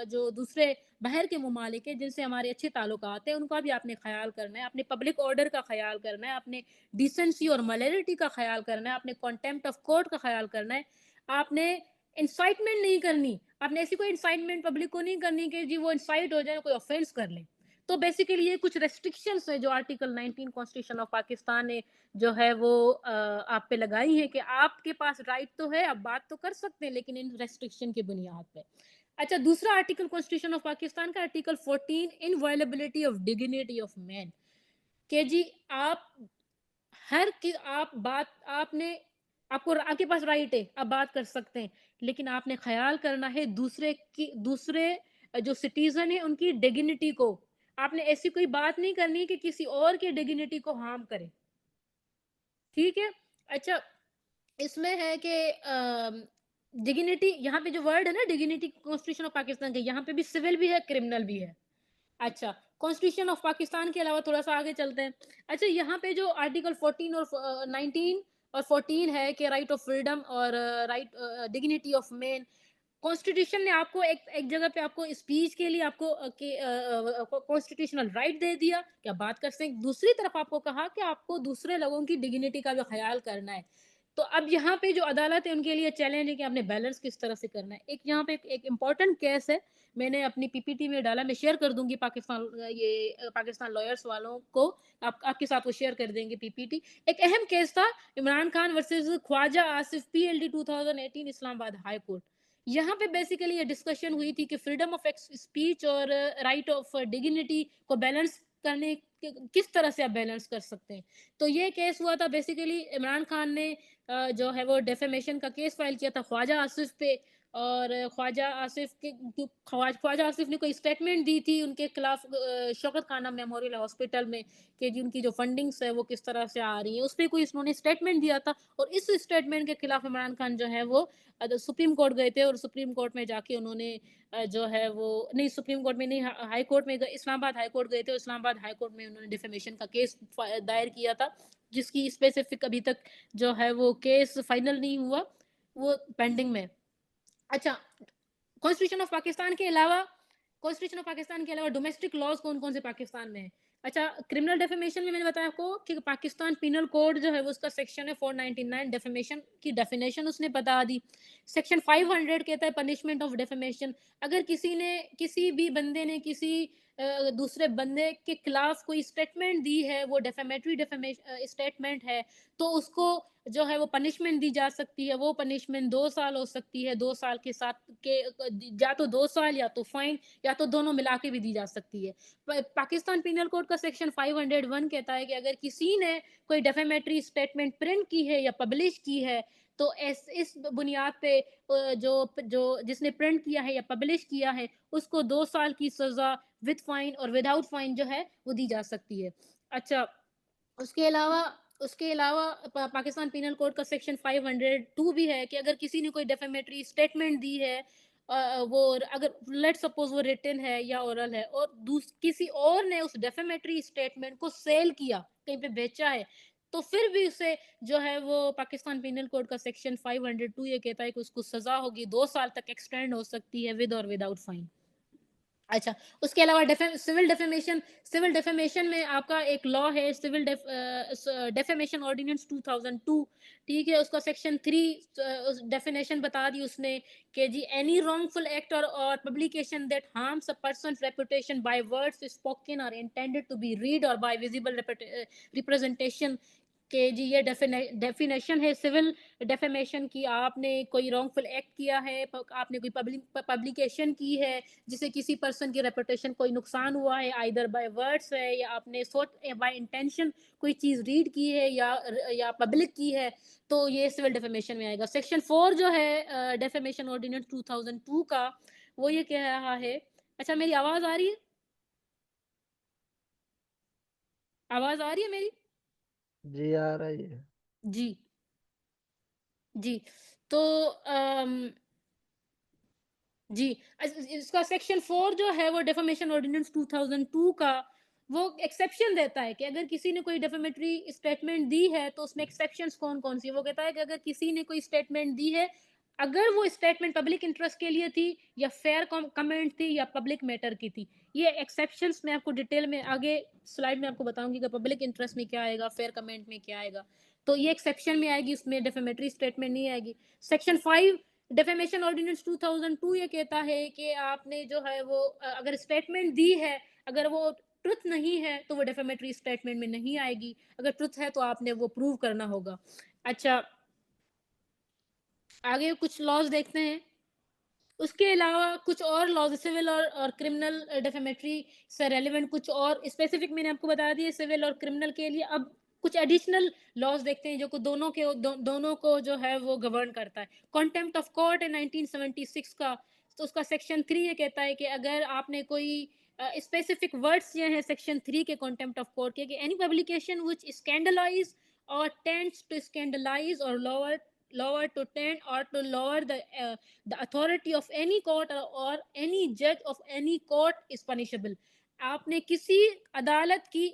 जो दूसरे बाहर के ममालिक हैं जिनसे हमारे अच्छे ताल्लुकात हैं, उनका भी आपने ख्याल करना है। आपने पब्लिक ऑर्डर का ख्याल करना है, आपने डिसेंसी और मॉरलिटी का ख्याल करना है, आपने कॉन्टेम्प्ट ऑफ कोर्ट का ख्याल करना है। आपने इंसाइटमेंट नहीं करनी, आपने ऐसी कोई इंसाइटमेंट पब्लिक को नहीं करनी कि जी वो इंसाइट हो जाए, कोई ऑफेंस कर ले। तो बेसिकली ये कुछ रेस्ट्रिक्शंस है जो आर्टिकल 19 कॉन्स्टिट्यूशन ऑफ पाकिस्तान ने जो है वो आप पे लगाई है कि आपके पास राइट तो है, आप बात तो कर सकते हैं, लेकिन इन रेस्ट्रिक्शन की बुनियाद पे। अच्छा, दूसरा आर्टिकल कॉन्स्टिट्यूशन ऑफ पाकिस्तान का article 14, inviolability of dignity of man, के जी आप हर की आप बात आपने आपको आपके पास राइट है, आप बात कर सकते हैं, लेकिन आपने ख्याल करना है दूसरे जो सिटीजन है उनकी डिग्निटी को। आपने ऐसी कोई बात नहीं करनी कि किसी और के डिग्निटी को हार्म करे। ठीक है। अच्छा, इसमें है कि डिग्निटी, यहाँ पे जो वर्ड है ना डिग्निटी, कॉन्स्टिट्यूशन ऑफ पाकिस्तान के यहाँ पे भी सिविल भी है, क्रिमिनल भी है। अच्छा, कॉन्स्टिट्यूशन ऑफ पाकिस्तान के अलावा थोड़ा सा आगे चलते हैं। अच्छा, यहाँ पे जो आर्टिकल 14 और 19 और 14 है कि राइट ऑफ फ्रीडम और right dignity of man, constitution ने आपको एक एक जगह पे आपको स्पीच के लिए आपको कॉन्स्टिट्यूशनल राइट दे दिया कि आप बात कर सकते हैं। दूसरी तरफ आपको कहा कि आपको दूसरे लोगों की डिग्निटी का भी ख्याल करना है। तो अब यहाँ पे जो अदालत है उनके लिए चैलेंज है कि आपने बैलेंस किस तरह से करना है। एक यहाँ पे एक इम्पोर्टेंट केस है, मैंने अपनी पीपीटी में डाला, मैं शेयर कर दूँगी पाकिस्तान लॉयर्स वालों को, आप आपके साथ वो शेयर कर देंगे पीपीटी। एक अहम केस था Imran Khan versus Khawaja Asif PLD 2018 Islamabad high court. यहाँ पे बेसिकली ये डिस्कशन हुई थी कि फ्रीडम ऑफ स्पीच और राइट ऑफ डिग्निटी को बैलेंस करने किस तरह से आप बैलेंस कर सकते हैं। तो ये केस हुआ था, बेसिकली इमरान खान ने जो है वो डेफेमेशन का केस फाइल किया था ख्वाजा आसिफ पे। और ख्वाजा आसिफ ने कोई स्टेटमेंट दी थी उनके खिलाफ शौकत खाना मेमोरियल हॉस्पिटल में कि जी उनकी जो फंडिंग्स है वो किस तरह से आ रही है, उस पर कोई उन्होंने स्टेटमेंट दिया था। और इस स्टेटमेंट के खिलाफ इमरान खान जो है वो सुप्रीम कोर्ट गए थे और सुप्रीम कोर्ट में जाके उन्होंने जो है वो, नहीं सुप्रीम कोर्ट में नहीं, हाई कोर्ट में गए, इस्लामाबाद हाई कोर्ट गए थे और इस्लामाबाद हाई कोर्ट में उन्होंने डिफेमेशन का केस दायर किया था, जिसकी स्पेसिफिक अभी तक जो है वो केस फाइनल नहीं हुआ, वो पेंडिंग में। अच्छा, कॉन्स्टिट्यूशन ऑफ पाकिस्तान के अलावा कॉन्स्टिट्यूशन ऑफ पाकिस्तान के अलावा डोमेस्टिक लॉज कौन कौन से पाकिस्तान में है। अच्छा, क्रिमिनल डेफेमेशन में मैंने बताया आपको कि पाकिस्तान पिनल कोड जो है वो उसका सेक्शन है 499, डेफेमेशन की डेफिनेशन उसने बता दी। सेक्शन 500 कहता है पनिशमेंट ऑफ डेफेमेशन। अगर किसी भी बंदे ने किसी दूसरे बंदे के खिलाफ कोई स्टेटमेंट दी है, वो डेफेमेटरी स्टेटमेंट है, तो उसको जो है वो पनिशमेंट दी जा सकती है। वो पनिशमेंट 2 साल हो सकती है, 2 साल के साथ के या तो 2 साल या तो फाइन या तो दोनों मिला के भी दी जा सकती है। पाकिस्तान पिनल कोड का सेक्शन 501 कहता है कि अगर किसी ने कोई डेफेमेटरी स्टेटमेंट प्रिंट की है या पब्लिश की है, तो इस बुनियाद पे जो जो जिसने प्रिंट किया है या पब्लिश किया है, उसको 2 साल की सज़ा विद फाइन और विदाउट फाइन जो है वो दी जा सकती है। अच्छा, उसके अलावा पाकिस्तान पिनल कोड का सेक्शन 502 भी है कि अगर किसी ने कोई डेफेमेटरी स्टेटमेंट दी है, वो अगर लेट सपोज वो रिटन है या ओरल है, और किसी और ने उस डेफेमेटरी स्टेटमेंट को सेल किया, कहीं पे बेचा है, तो फिर भी उसे जो है वो पाकिस्तान पिनल कोड का सेक्शन 502 ये कहता है कि उसको सजा होगी 2 साल तक एक्सटेंड हो सकती है विद और विदाउट फाइन। अच्छा, उसके अलावा सिविल डेफेमेशन में आपका एक लॉ है, डेफेमेशन ऑर्डिनेंस 2002, ठीक है? उसका सेक्शन 3 डेफिनेशन बता दी उसने कि जी एनी रॉन्गफुल एक्ट और publication that harms a persons reputation by words spoken और इंटेंडेड टू बी रीड और बाय विजिबल रिप्रेजेंटेशन, कि जी ये डेफिनेशन है सिविल डेफेमेशन की। आपने कोई रॉन्गफुल एक्ट किया है, आपने कोई पब्लिकेशन की है जिससे किसी पर्सन की रेपुटेशन कोई नुकसान हुआ है, आइदर बाय वर्ड्स है या आपने सोच बाय इंटेंशन कोई चीज रीड की है या पब्लिक की है, तो ये सिविल डेफेमेशन में आएगा। सेक्शन 4 जो है डेफेमेशन ऑर्डिनेंस 2002 का, वो ये कह रहा है। अच्छा, मेरी आवाज आ रही है? आवाज आ रही है मेरी? जी आ रही है। जी जी। तो जी, इसका सेक्शन 4 जो है वो डेफेमेशन ऑर्डिनेंस 2002 का, वो एक्सेप्शन देता है कि अगर किसी ने कोई डेफेमेटरी स्टेटमेंट दी है तो उसमें एक्सेप्शंस कौन-कौन सी है। वो कहता है कि अगर किसी ने कोई स्टेटमेंट दी है, अगर वो स्टेटमेंट पब्लिक इंटरेस्ट के लिए थी या फेयर कमेंट थी या पब्लिक मैटर की थी। ये एक्सेप्शंस मैं आपको डिटेल में आगे स्लाइड में आपको बताऊंगी कि पब्लिक इंटरेस्ट में क्या आएगा, फेयर कमेंट में क्या आएगा। तो ये एक्सेप्शन में आएगी, उसमें डेफेमेटरी स्टेटमेंट नहीं आएगी। सेक्शन 5 डेफेमेशन ऑर्डिनेंस 2002 ये कहता है कि आपने जो है वो अगर स्टेटमेंट दी है, अगर वो ट्रुथ नहीं है तो वो डेफेमेटरी स्टेटमेंट में नहीं आएगी, अगर ट्रुथ है तो आपने वो प्रूव करना होगा। अच्छा, आगे कुछ लॉज देखते हैं। उसके अलावा कुछ और लॉज सिविल और क्रिमिनल डेफेमेटरी से रेलिवेंट कुछ और स्पेसिफिक मैंने आपको बता दिए सिविल और क्रिमिनल के लिए। अब कुछ एडिशनल लॉज देखते हैं जो को दोनों को जो है वो गवर्न करता है। कॉन्टेम्प्ट ऑफ कोर्ट है 1976 का, तो उसका सेक्शन 3 ये कहता है कि अगर आपने कोई स्पेसिफिक वर्ड्स ये हैं सेक्शन 3 के कॉन्टेम्प्ट ऑफ कोर्ट के, कि एनी पब्लिकेशन व्हिच स्कैंडलाइज और टेंड्स टू स्कैंडलाइज और lower to tend or to lower the authority of any court or any judge of any court is punishable। आपने किसी अदालत की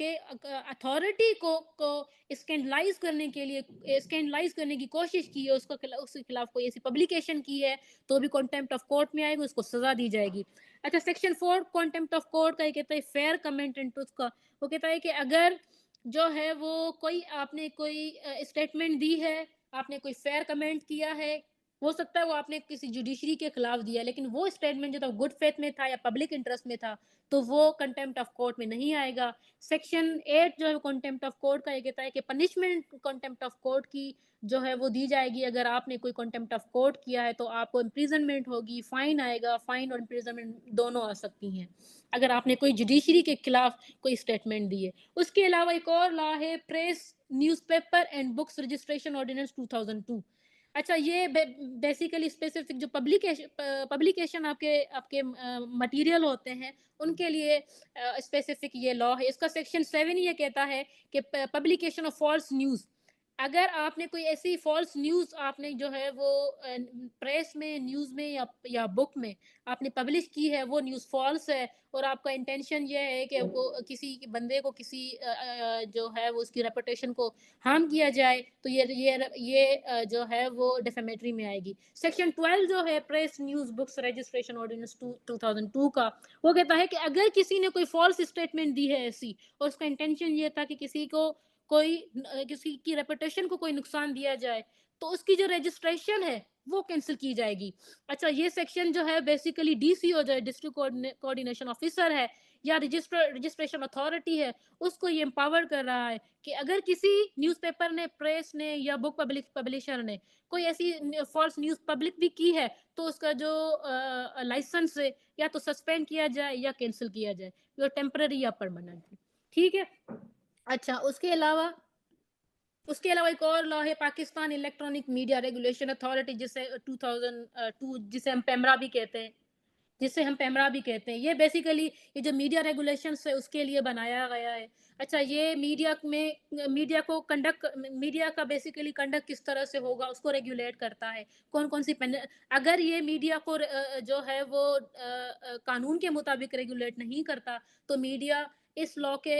कि अथॉरिटी को स्कैंडलाइज करने की कोशिश की है, उसके खिलाफ कोई ऐसी पब्लिकेशन की है तो भी कॉन्टेम्प्ट ऑफ कोर्ट में आएगी, उसको सजा दी जाएगी। अच्छा, सेक्शन 4 कॉन्टेम्प्ट ऑफ कोर्ट का ये कहता है फेयर कमेंट एंड ट्रुथ का। वो कहता है कि अगर जो है वो आपने कोई स्टेटमेंट दी है, आपने कोई फेयर कमेंट किया है, हो सकता है वो आपने किसी जुडिशरी के खिलाफ दिया, लेकिन वो स्टेटमेंट जो था गुड फेथ में था या पब्लिक इंटरेस्ट में था, तो वो कंटेम्प्ट ऑफ कोर्ट में नहीं आएगा। सेक्शन 8 जो है कंटेम्प्ट ऑफ कोर्ट का ये कहता है कि पनिशमेंट कंटेम्प्ट ऑफ कोर्ट की जो है वो दी जाएगी। अगर आपने कोई कंटेम्प्ट ऑफ कोर्ट किया है तो आपको इम्प्रिजनमेंट होगी, फाइन आएगा, फाइन और इम्प्रिजनमेंट दोनों आ सकती हैं अगर आपने कोई जुडिशरी के खिलाफ कोई स्टेटमेंट दी है। उसके अलावा एक और लॉ है press newspaper and books registration ordinance 2002। अच्छा, ये बेसिकली स्पेसिफिक जो पब्लिकेशन आपके आपके मटेरियल होते हैं उनके लिए स्पेसिफिक ये लॉ है। इसका सेक्शन 7 ये कहता है कि पब्लिकेशन ऑफ फॉल्स न्यूज़, अगर आपने कोई ऐसी फॉल्स न्यूज़ आपने जो है वो प्रेस में, न्यूज़ में या बुक में आपने पब्लिश की है, वो न्यूज़ फॉल्स है और आपका इंटेंशन ये है कि वो किसी बंदे को किसी जो है वो उसकी रेपुटेशन को हार्म किया जाए, तो ये जो है वो डिफेमेटरी में आएगी। सेक्शन 12 जो है press news books registration ordinance 2002 का, वो कहता है कि अगर किसी ने कोई फॉल्स स्टेटमेंट दी है ऐसी और उसका इंटेंशन ये था कि किसी की रेपुटेशन को कोई नुकसान दिया जाए, तो उसकी जो रजिस्ट्रेशन है वो कैंसिल की जाएगी। अच्छा, ये सेक्शन जो है बेसिकली डीसीओ जो है डिस्ट्रिक्ट कोऑर्डिनेशन ऑफिसर है या रजिस्ट्रेशन अथॉरिटी है, उसको ये एम्पावर कर रहा है कि अगर किसी न्यूज़पेपर ने, प्रेस ने या बुक पब्लिशर ने कोई ऐसी फॉल्स न्यूज़ पब्लिक भी की है तो उसका जो लाइसेंस है या तो सस्पेंड किया जाए या कैंसिल किया जाए, यो टेम्पररी या परमानेंटली। ठीक है। अच्छा, उसके अलावा एक और लॉ है Pakistan electronic media regulation authority, जिसे 2002 जिसे हम पेमरा भी कहते हैं। ये बेसिकली ये जो मीडिया रेगुलेशंस है उसके लिए बनाया गया है। अच्छा, ये मीडिया का बेसिकली कंडक्ट किस तरह से होगा उसको रेगुलेट करता है। कौन कौन सी अगर ये मीडिया को जो है वो कानून के मुताबिक रेगुलेट नहीं करता तो मीडिया इस लॉ के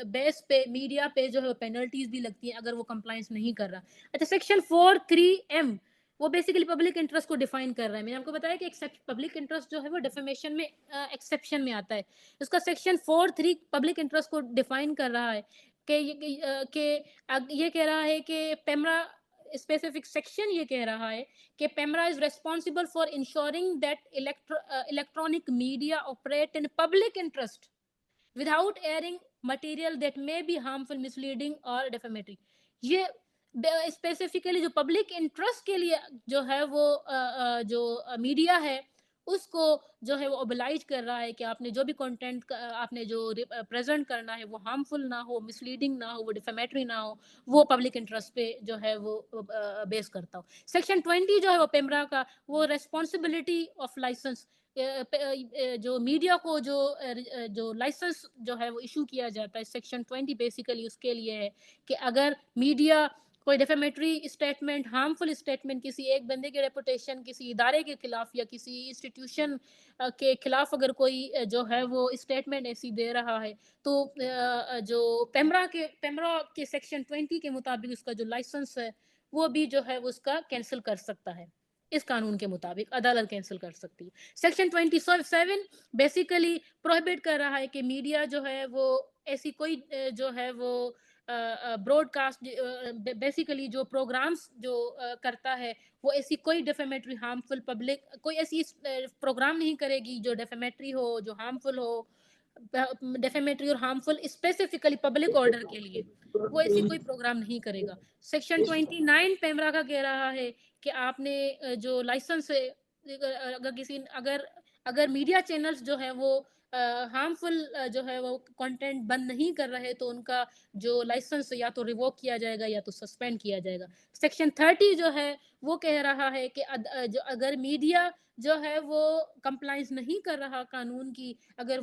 बेस पे मीडिया पे जो है पेनल्टीज भी लगती है अगर वो कंप्लायंस नहीं कर रहा। अच्छा, सेक्शन 4(3)(m वो बेसिकली पब्लिक इंटरेस्ट को डिफाइन कर रहा है। मैंने आपको बताया कि पब्लिक इंटरेस्ट जो है वो डिफेमेशन में एक्सेप्शन में आता है। इसका सेक्शन 4(3) पब्लिक इंटरेस्ट को डिफाइन कर रहा है कि ये कह रहा है कि पेमरा स्पेसिफिक सेक्शन ये कह रहा है कि PEMRA is responsible for ensuring that electronic media operate in public interest without airing material that may be harmful, misleading or defamatory। ये स्पेसिफिकली जो पब्लिक इंटरेस्ट के लिए जो है वो जो मीडिया है उसको जो है वो ओबलाइज कर रहा है कि आपने जो भी कंटेंट आपने जो प्रेजेंट करना है वो हार्मफुल ना हो, मिसलीडिंग ना हो, वो डिफेमेटरी ना हो, वो पब्लिक इंटरेस्ट पे जो है वो बेस करता हो। सेक्शन 20 जो है वो पेमरा का वो रेस्पॉन्सिबिलिटी ऑफ लाइसेंस, जो मीडिया को जो लाइसेंस जो है वो इशू किया जाता है, सेक्शन 20 बेसिकली उसके लिए है कि अगर मीडिया कोई डेफेमेटरी स्टेटमेंट, हार्मफुल स्टेटमेंट किसी एक बंदे के रेपुटेशन, किसी इदारे के खिलाफ या किसी इंस्टीट्यूशन के खिलाफ अगर कोई जो है वो स्टेटमेंट ऐसी दे रहा है तो जो पेमरा के सेक्शन 20 के मुताबिक उसका जो लाइसेंस है वो भी जो है उसका कैंसिल कर सकता है। इस कानून के मुताबिक अदालत कैंसिल कर सकती है। सेक्शन 27 बेसिकली प्रोहिबिट कर रहा है कि मीडिया जो है वो ऐसी कोई जो है वो ब्रॉडकास्ट बेसिकली जो प्रोग्राम्स जो करता है वो ऐसी कोई डेफेमेटरी, हार्मफुल पब्लिक कोई ऐसी प्रोग्राम नहीं करेगी जो डेफेमेटरी हो, जो हार्मफुल हो, डेफेमेटरी और हार्मफुल स्पेसिफिकली पब्लिक ऑर्डर के लिए वो ऐसी कोई प्रोग्राम नहीं करेगा। सेक्शन 29 पेमरा का कह रहा है कि आपने जो लाइसेंस है, अगर मीडिया चैनल्स जो है वो हार्मफुल जो है वो कंटेंट बंद नहीं कर रहे तो उनका जो लाइसेंस या तो रिवोक किया जाएगा या तो सस्पेंड किया जाएगा। सेक्शन 30 जो है वो कह रहा है कि जो अगर मीडिया जो है वो कंप्लाइंस नहीं कर रहा कानून की, अगर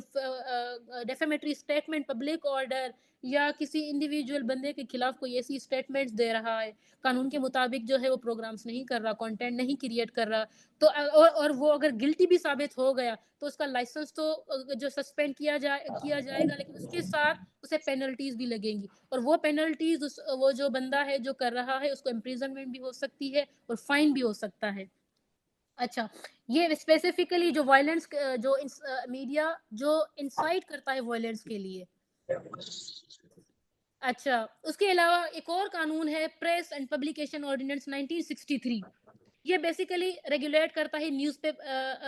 डेफेमेटरी स्टेटमेंट, पब्लिक ऑर्डर या किसी इंडिविजुअल बंदे के खिलाफ कोई ऐसी स्टेटमेंट्स दे रहा है, कानून के मुताबिक जो है वो प्रोग्राम्स नहीं कर रहा, कंटेंट नहीं क्रिएट कर रहा, तो और वो अगर गिल्टी भी साबित हो गया तो उसका लाइसेंस तो जो सस्पेंड किया जाएगा, लेकिन उसके साथ उसे पेनल्टीज भी लगेंगी, और वो पेनल्टीज वो जो बंदा है जो कर रहा है उसको इम्प्रिजनमेंट भी हो सकती है और फाइन भी हो सकता है। अच्छा, ये स्पेसिफिकली जो वायलेंस, जो मीडिया जो इंसाइट करता है वायलेंस के लिए। अच्छा, उसके अलावा एक और कानून है प्रेस एंड पब्लिकेशन ऑर्डिनेंस 1963। ये बेसिकली रेगुलेट करता है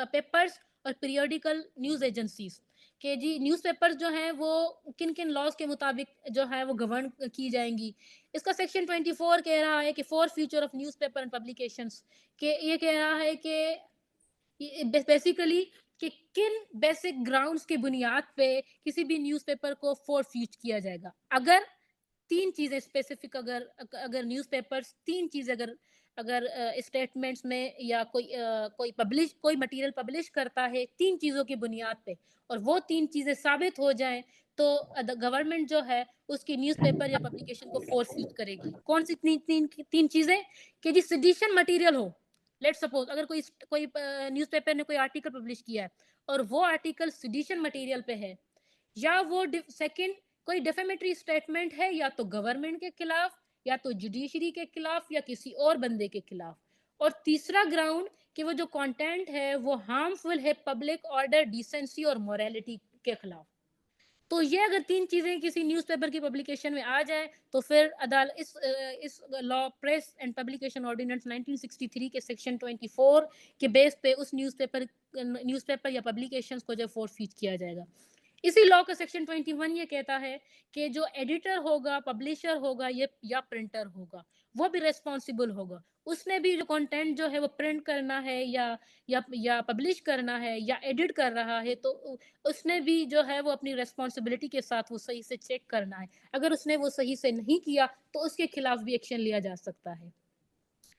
पेपर्स और पीरियोडिकल न्यूज एजेंसीज के जी न्यूज़पेपर्स जो हैं वो किन किन लॉज के मुताबिक जो है वो गवर्न की जाएंगी। इसका सेक्शन 24 कह रहा है कि for future of newspaper and publications, के ये कह रहा है कि बेसिकली कि किन बेसिक ग्राउंड्स के बुनियाद पे किसी भी न्यूज़पेपर को फॉर फ्यूच किया जाएगा। अगर तीन चीजें स्पेसिफिक, अगर अगर न्यूज़पेपर्स तीन चीजें अगर अगर स्टेटमेंट्स में या कोई मटेरियल पब्लिश करता है तीन चीजों की बुनियाद पे, और वो तीन चीजें साबित हो जाएं, तो गवर्नमेंट जो है उसकी न्यूज़पेपर या पब्लिकेशन को फोर्स करेगी। कौन सी तीन तीन तीन चीजें? कि जी सेडिशन मटेरियल हो। लेट्स सपोज अगर कोई न्यूज़पेपर ने कोई आर्टिकल पब्लिश किया है और वो आर्टिकल सेडिशन मटेरियल पे है, या वो सेकंड कोई डेफेमेटरी स्टेटमेंट है या तो गवर्नमेंट के खिलाफ या तो जुडिशरी के खिलाफ या किसी और बंदे के खिलाफ, और तीसरा ग्राउंड कि वो जो कंटेंट है वो हार्मफुल है पब्लिक ऑर्डर, डिसेंसी और मोरालिटी के खिलाफ। तो ये अगर तीन चीजें किसी न्यूज़पेपर की पब्लिकेशन में आ जाए तो फिर अदालत इस law press and publication ordinance 1963 के सेक्शन 24 के बेस पे उस न्यूज़पेपर या पब्लिकेशंस को जो फोर्फीट किया जाएगा। इसी लॉ का सेक्शन 21 ये कहता है कि जो एडिटर होगा, पब्लिशर होगा, ये या प्रिंटर होगा, वो भी रेस्पॉन्सिबल होगा। उसने भी जो कंटेंट जो है वो प्रिंट करना है या पब्लिश करना है या एडिट कर रहा है, तो उसने भी जो है वो अपनी रेस्पॉन्सिबिलिटी के साथ वो सही से चेक करना है। अगर उसने वो सही से नहीं किया तो उसके खिलाफ भी एक्शन लिया जा सकता है।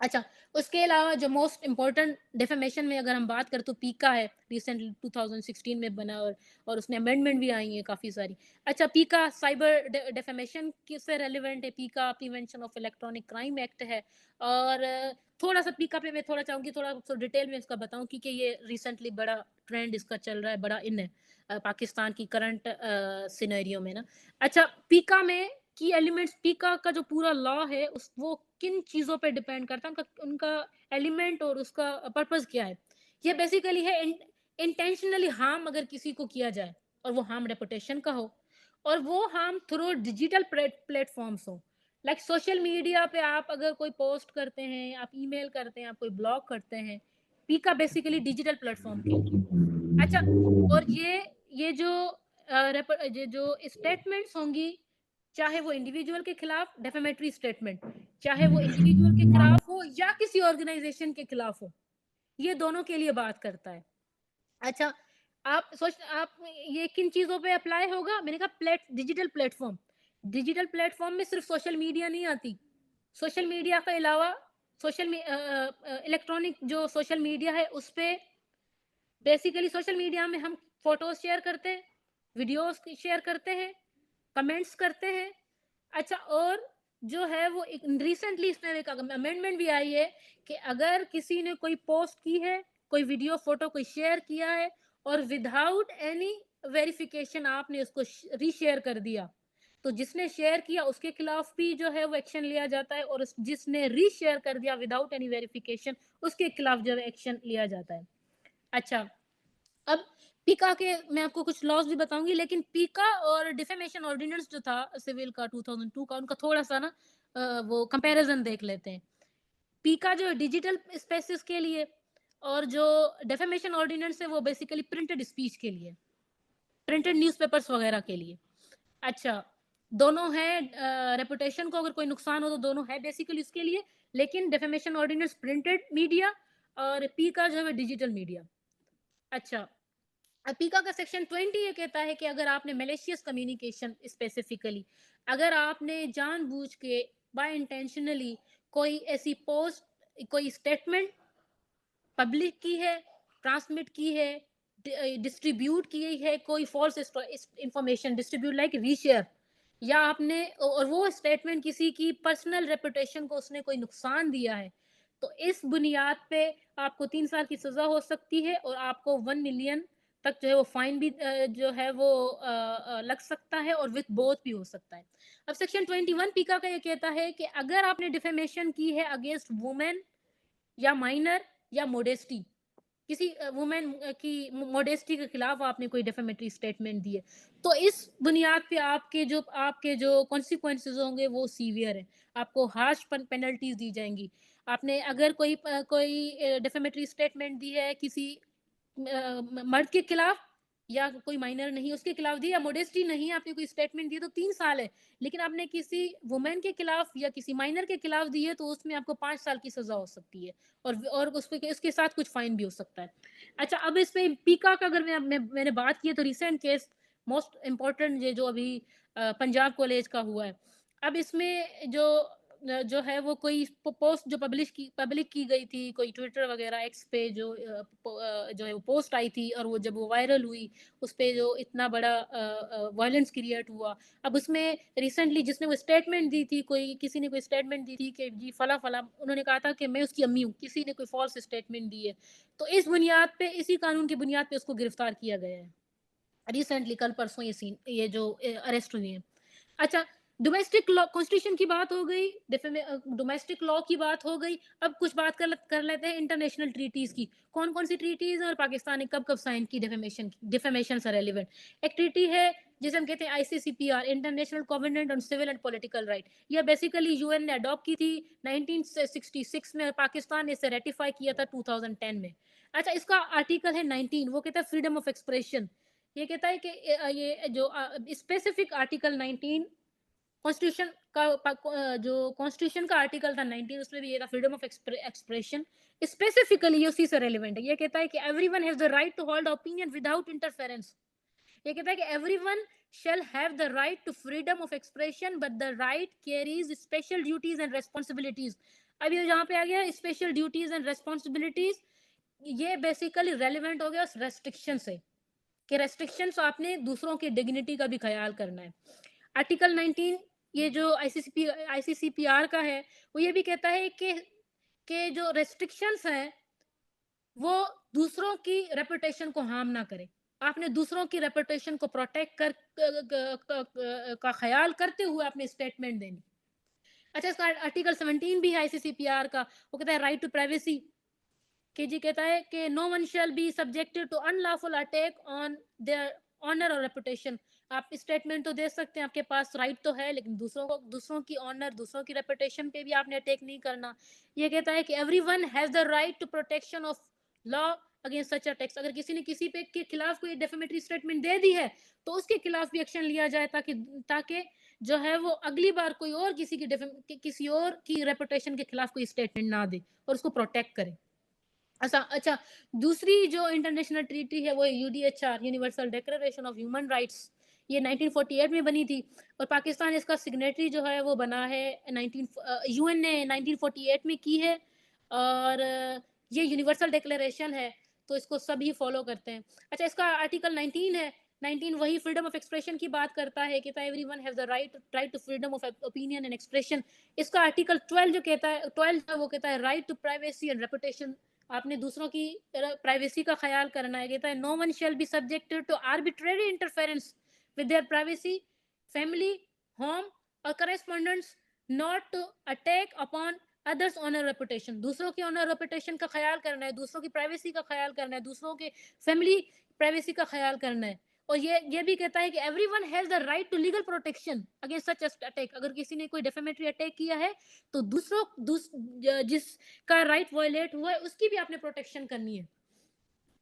अच्छा, उसके अलावा जो मोस्ट इम्पोर्टेंट डेफेमेशन में अगर हम बात करें तो पीका है, रिसेंटली 2016 में बना, और उसने अमेंडमेंट भी आई है काफ़ी सारी। अच्छा, पीका साइबर डेफेमेशन से रेलिवेंट है। पीका prevention of electronic crime act है, और थोड़ा सा पीका पे मैं थोड़ा चाहूँगी थोड़ा डिटेल में इसका बताऊँ, क्योंकि ये रिसेंटली बड़ा ट्रेंड इसका चल रहा है, बड़ा इन है पाकिस्तान की करंट सिनेरियो में ना। अच्छा, पीका में की एलिमेंट्स, पीका का जो पूरा लॉ है उस वो किन चीज़ों पे डिपेंड करता है, उनका एलिमेंट और उसका पर्पस क्या है। ये बेसिकली है इंटेंशनली हार्म अगर किसी को किया जाए और वो हार्म रेपुटेशन का हो, और वो हार्म थ्रू डिजिटल प्लेटफॉर्म्स हो। लाइक सोशल मीडिया पे आप अगर कोई पोस्ट करते हैं, आप ईमेल करते हैं, आप कोई ब्लॉग करते हैं, पीका बेसिकली डिजिटल प्लेटफॉर्म के लिए। अच्छा, और ये जो स्टेटमेंट्स होंगी, चाहे वो इंडिविजुअल के खिलाफ डेफेमेटरी स्टेटमेंट, चाहे वो इंडिविजुअल के खिलाफ हो या किसी ऑर्गेनाइजेशन के खिलाफ हो, ये दोनों के लिए बात करता है। अच्छा, आप ये किन चीजों पे अप्लाई होगा? मैंने कहा डिजिटल प्लेटफॉर्म में सिर्फ सोशल मीडिया नहीं आती। सोशल मीडिया के अलावा इलेक्ट्रॉनिक जो सोशल मीडिया है उस पे बेसिकली सोशल मीडिया में हम फोटोज शेयर करते हैं, वीडियोस शेयर करते हैं, कमेंट्स करते हैं। अच्छा, और जो है वो एक रिसेंटली इसमें एक अमेंडमेंट भी आई है कि अगर किसी ने कोई पोस्ट की है, कोई वीडियो फोटो कोई शेयर किया है, और विदाउट एनी वेरिफिकेशन आपने उसको रीशेयर कर दिया, तो जिसने शेयर किया उसके खिलाफ भी जो है वो एक्शन लिया जाता है, और जिसने रीशेयर कर दिया विदाउट एनी वेरिफिकेशन उसके खिलाफ जो है एक्शन लिया जाता है। अच्छा, अब पीका के मैं आपको कुछ लॉज भी बताऊंगी, लेकिन पीका और डिफेमेशन ऑर्डिनेंस जो था सिविल का 2002 का, उनका थोड़ा सा ना वो कंपैरिजन देख लेते हैं। पीका जो डिजिटल स्पेसिस के लिए, और जो डेफेमेशन ऑर्डिनेंस है वो बेसिकली प्रिंटेड स्पीच के लिए, प्रिंटेड न्यूज़पेपर्स वगैरह के लिए। अच्छा, दोनों है रेपुटेशन को अगर कोई नुकसान हो तो दोनों है बेसिकली उसके लिए, लेकिन डेफेमेशन ऑर्डिनेंस प्रिंटेड मीडिया और पीका जो है डिजिटल मीडिया। अच्छा, पीका का सेक्शन 20 ये कहता है कि अगर आपने मैलिशियस कम्युनिकेशन, स्पेसिफिकली अगर आपने जानबूझ के बाय इंटेंशनली कोई ऐसी पोस्ट कोई स्टेटमेंट पब्लिक की है, ट्रांसमिट की है, डिस्ट्रीब्यूट की है, कोई false information distribute like reshare, या आपने और वो स्टेटमेंट किसी की पर्सनल रेपुटेशन को उसने कोई नुकसान दिया है, तो इस बुनियाद पे आपको 3 साल की सजा हो सकती है और आपको 1 मिलियन तक जो है वो फाइन भी जो है वो लग सकता है और विथ बोथ भी हो सकता है। अब सेक्शन 21 पीका का ये कहता है कि अगर आपने डिफेमेशन की है अगेंस्ट वुमेन या माइनर या मोडेस्टी, किसी वुमेन की मोडेस्टी के खिलाफ आपने कोई डेफेमेटरी स्टेटमेंट दी है, तो इस बुनियाद पे आपके जो कॉन्सिक्वेंसेस होंगे वो सीवियर है, आपको हार्श पेनल्टीज दी जाएंगी। आपने अगर कोई डेफेमेटरी स्टेटमेंट दी है किसी मर्द के खिलाफ या कोई माइनर नहीं उसके खिलाफ दी, या मोडेस्टी नहीं आपने कोई स्टेटमेंट दी, तो 3 साल है। लेकिन आपने किसी वुमेन के खिलाफ या किसी माइनर के खिलाफ दी है तो उसमें आपको 5 साल की सजा हो सकती है और उसके साथ कुछ फाइन भी हो सकता है। अच्छा, अब इस पे पीका का अगर मैंने बात की है तो रिसेंट केस मोस्ट इम्पोर्टेंट ये जो अभी पंजाब कॉलेज का हुआ है। अब इसमें जो है वो कोई पोस्ट जो पब्लिक की गई थी, कोई ट्विटर वगैरह एक्स पे जो है वो पोस्ट आई थी, और वो जब वो वायरल हुई उस पे जो इतना बड़ा वायलेंस क्रिएट हुआ। अब उसमें रिसेंटली जिसने वो स्टेटमेंट दी थी, किसी ने कोई स्टेटमेंट दी थी कि जी फला फला, उन्होंने कहा था कि मैं उसकी अम्मी हूँ, किसी ने कोई फॉल्स स्टेटमेंट दी है, तो इस बुनियाद पे, इसी कानून की बुनियाद पे उसको गिरफ्तार किया गया है रिसेंटली, कल परसों ये जो अरेस्ट हुए हैं। अच्छा, डोमेस्टिक लॉ कॉन्स्टिट्यूशन की बात हो गई, डोमेस्टिक लॉ की बात हो गई। अब कुछ बात कर लेते हैं इंटरनेशनल ट्रीटीज की। कौन कौन सी ट्रीटीज और पाकिस्तान ने कब कब साइन की डिफेमेशन से रेलिवेंट। एक ट्रीटी है जिसे हम कहते हैं ICCPR, international covenant on civil and political right. यह बेसिकली यूएन ने अडॉप्ट की थी 1966 में, पाकिस्तान ने इसे रेटिफाई किया था 2010 में। अच्छा, इसका आर्टिकल है 19, वो कहता है फ्रीडम ऑफ एक्सप्रेशन। ये कहता है कि ये जो स्पेसिफिक आर्टिकल 19 कॉन्स्टिट्यूशन जो कॉन्स्टिट्यूशन का आर्टिकल था 19, उसमें भी ये था फ्रीडम ऑफ एक्सप्रेशन। स्पेसिफिकली ये उसी से रेलिवेंट है। ये कहता है कि everyone has the right to hold opinion without interference. ये कहता है कि everyone shall have the right to freedom of expression but the right carries special duties and responsibilities। अब ये जहाँ पे आ गया स्पेशल ड्यूटीज एंड रेस्पॉन्सिबिलिटीज, ये बेसिकली रेलिवेंट हो गया उस रेस्ट्रिक्शन से कि रेस्ट्रिक्शंस आपने दूसरों की डिग्निटी का भी ख्याल करना है। आर्टिकल 19 ये जो आईसीसीपीआर का है, वो ये भी कहता है कि जो रेस्ट्रिक्शंस हैं वो दूसरों की रेपुटेशन को हार्म ना करे। आपने दूसरों की रेपुटेशन को प्रोटेक्ट का ख्याल करते हुए आपने स्टेटमेंट देनी। अच्छा, इसका आर्टिकल 17 भी है आईसीसीपीआर का, वो कहता है राइट टू प्राइवेसी। के जी कहता है कि no one shall be subjected to unlawful attack on their honour और रेपुटेशन। आप स्टेटमेंट तो दे सकते हैं, आपके पास राइट तो है, लेकिन दूसरों की ऑनर, दूसरों की रेपुटेशन पे भी आपने अटैक नहीं करना। ये कहता है कि everyone has the right to protection of law against such attacks. अगर किसी ने किसी पे के खिलाफ कोई डेफेमेटरी स्टेटमेंट दे दी है तो उसके खिलाफ भी एक्शन लिया जाए, ताकि जो है वो अगली बार कोई और किसी और की रेपुटेशन के खिलाफ कोई स्टेटमेंट ना दे और उसको प्रोटेक्ट करे। अच्छा, दूसरी जो इंटरनेशनल ट्रीटी है वो UDHR, universal declaration of human rights. ये 1948 में बनी थी और पाकिस्तान इसका सिग्नेटरी जो है वो बना है यूएन ने 1948 में की है। और ये यूनिवर्सल डिक्लेरेशन है तो इसको सभी फॉलो करते हैं। अच्छा, इसका आर्टिकल 19 है। 19 वही फ्रीडम ऑफ एक्सप्रेशन की बात करता है कि everyone have the right to freedom of opinion and expression. इसका आर्टिकल 12 जो कहता है, 12 वो कहता है right to privacy and reputation. आपने दूसरों की प्राइवेसी का ख्याल करना है। कहता है no one shall be subjected to arbitrary interference with their privacy, family, home और correspondents, not to attack upon others honour reputation. दूसरों की ऑनर रेपुटेशन का ख्याल करना है, दूसरों की प्राइवेसी का ख्याल करना है, दूसरों के फैमिली प्राइवेसी का ख्याल करना है। और ये भी कहता है कि everyone has the right to legal protection against such attack. अगर किसी ने कोई डेफेमेटरी अटैक किया है तो जिसका राइट वायलेट हुआ है उसकी भी आपने प्रोटेक्शन करनी है।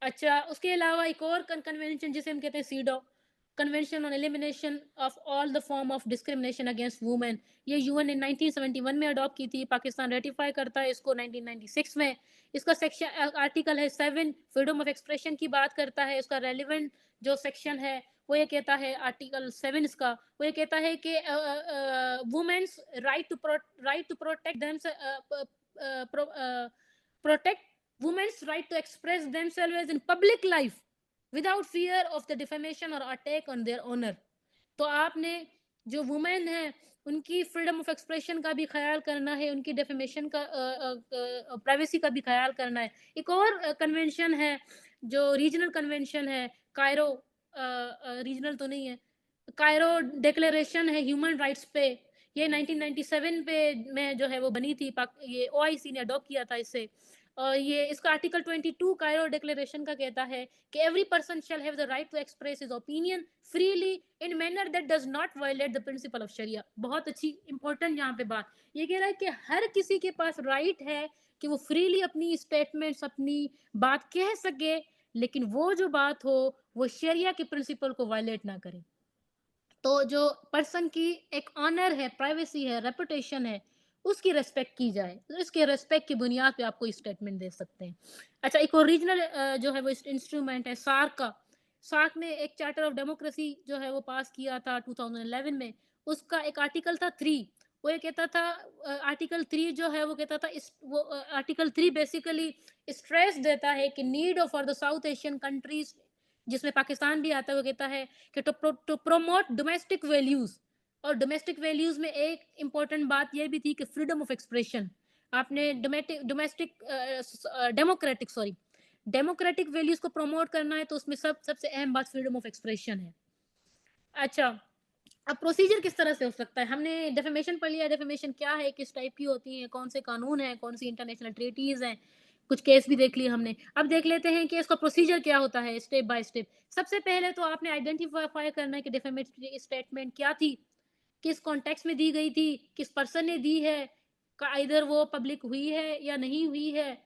अच्छा, उसके अलावा एक और कन्वेंशन जिसे हम कहते हैं CEDAW, convention on elimination of all the form of discrimination against women. ये यूएन ने 1971 में अडॉप्ट की थी, पाकिस्तान रेटिफाई करता है इसको 1996 में। इसका सेक्शन आर्टिकल है 7, फ्रीडम ऑफ एक्सप्रेशन की बात करता है। इसका रेलिवेंट जो सेक्शन है वो ये कहता है, आर्टिकल 7 इसका, वो ये कहता है कि women's right to protect them protect women's right to express themselves in public life without fear of the defamation or attack on their honor. तो आपने जो वुमेन है उनकी फ्रीडम ऑफ एक्सप्रेशन का भी ख्याल करना है, उनकी डेफेमेशन का प्राइवेसी का भी ख्याल करना है। एक और कन्वेंशन है जो रीजनल कन्वेंशन है, कायरो रीजनल तो नहीं है, कायरो डिक्लेरेशन है ह्यूमन राइट्स पे। ये 1997 पे में जो है वो बनी थी, ये ओआईसी ने अडॉप्ट किया था इसे। ये इसका आर्टिकल 22 कायरो डिक्लेरेशन का कहता है कि every person shall have the right to express his opinion freely in manner that does not violate the principle of शरिया। बहुत अच्छी इंपॉर्टेंट यहाँ पे बात ये कह रहा है कि हर किसी के पास राइट है कि वो फ्रीली अपनी स्टेटमेंट्स, अपनी बात कह सके, लेकिन वो जो बात हो वो शरिया के प्रिंसिपल को वायलेट ना करे। तो जो पर्सन की एक ऑनर है, प्राइवेसी है, रेपुटेशन है, उसकी रेस्पेक्ट की जाए। तो इसके रेस्पेक्ट की बुनियाद पे आपको स्टेटमेंट दे सकते हैं। अच्छा, एक ओरिजिनल जो है वो इंस्ट्रूमेंट है सार्क का। सार्क ने एक चार्टर ऑफ डेमोक्रेसी जो है वो पास किया था 2011 में। उसका एक आर्टिकल था 3। वो ये कहता था, आर्टिकल 3 जो है वो कहता था वो आर्टिकल 3 बेसिकली स्ट्रेस देता है कि need for the south Asian countries, जिसमें पाकिस्तान भी आता है, वो कहता है कि टू प्रोमोट डोमेस्टिक वैल्यूज। और डोमेस्टिक वैल्यूज में एक इम्पोर्टेंट बात यह भी थी कि फ्रीडम ऑफ एक्सप्रेशन। आपने डेमोक्रेटिक वैल्यूज को प्रमोट करना है तो उसमें सबसे अहम बात फ्रीडम ऑफ एक्सप्रेशन है। अच्छा, अब प्रोसीजर किस तरह से हो सकता है? हमने डेफेमेशन पढ़ लिया, डेफेमेशन क्या है, किस टाइप की होती है, कौन से कानून है, कौन सी इंटरनेशनल ट्रीटीज हैं, कुछ केस भी देख लिए हमने। अब देख लेते हैं कि इसका प्रोसीजर क्या होता है स्टेप बाय स्टेप। सबसे पहले तो आपने आइडेंटिफाई करना है कि डेफेमेटरी स्टेटमेंट क्या थी, किस कॉन्टेक्स्ट में दी गई थी, किस पर्सन ने दी है, इधर वो पब्लिक हुई है या नहीं हुई है।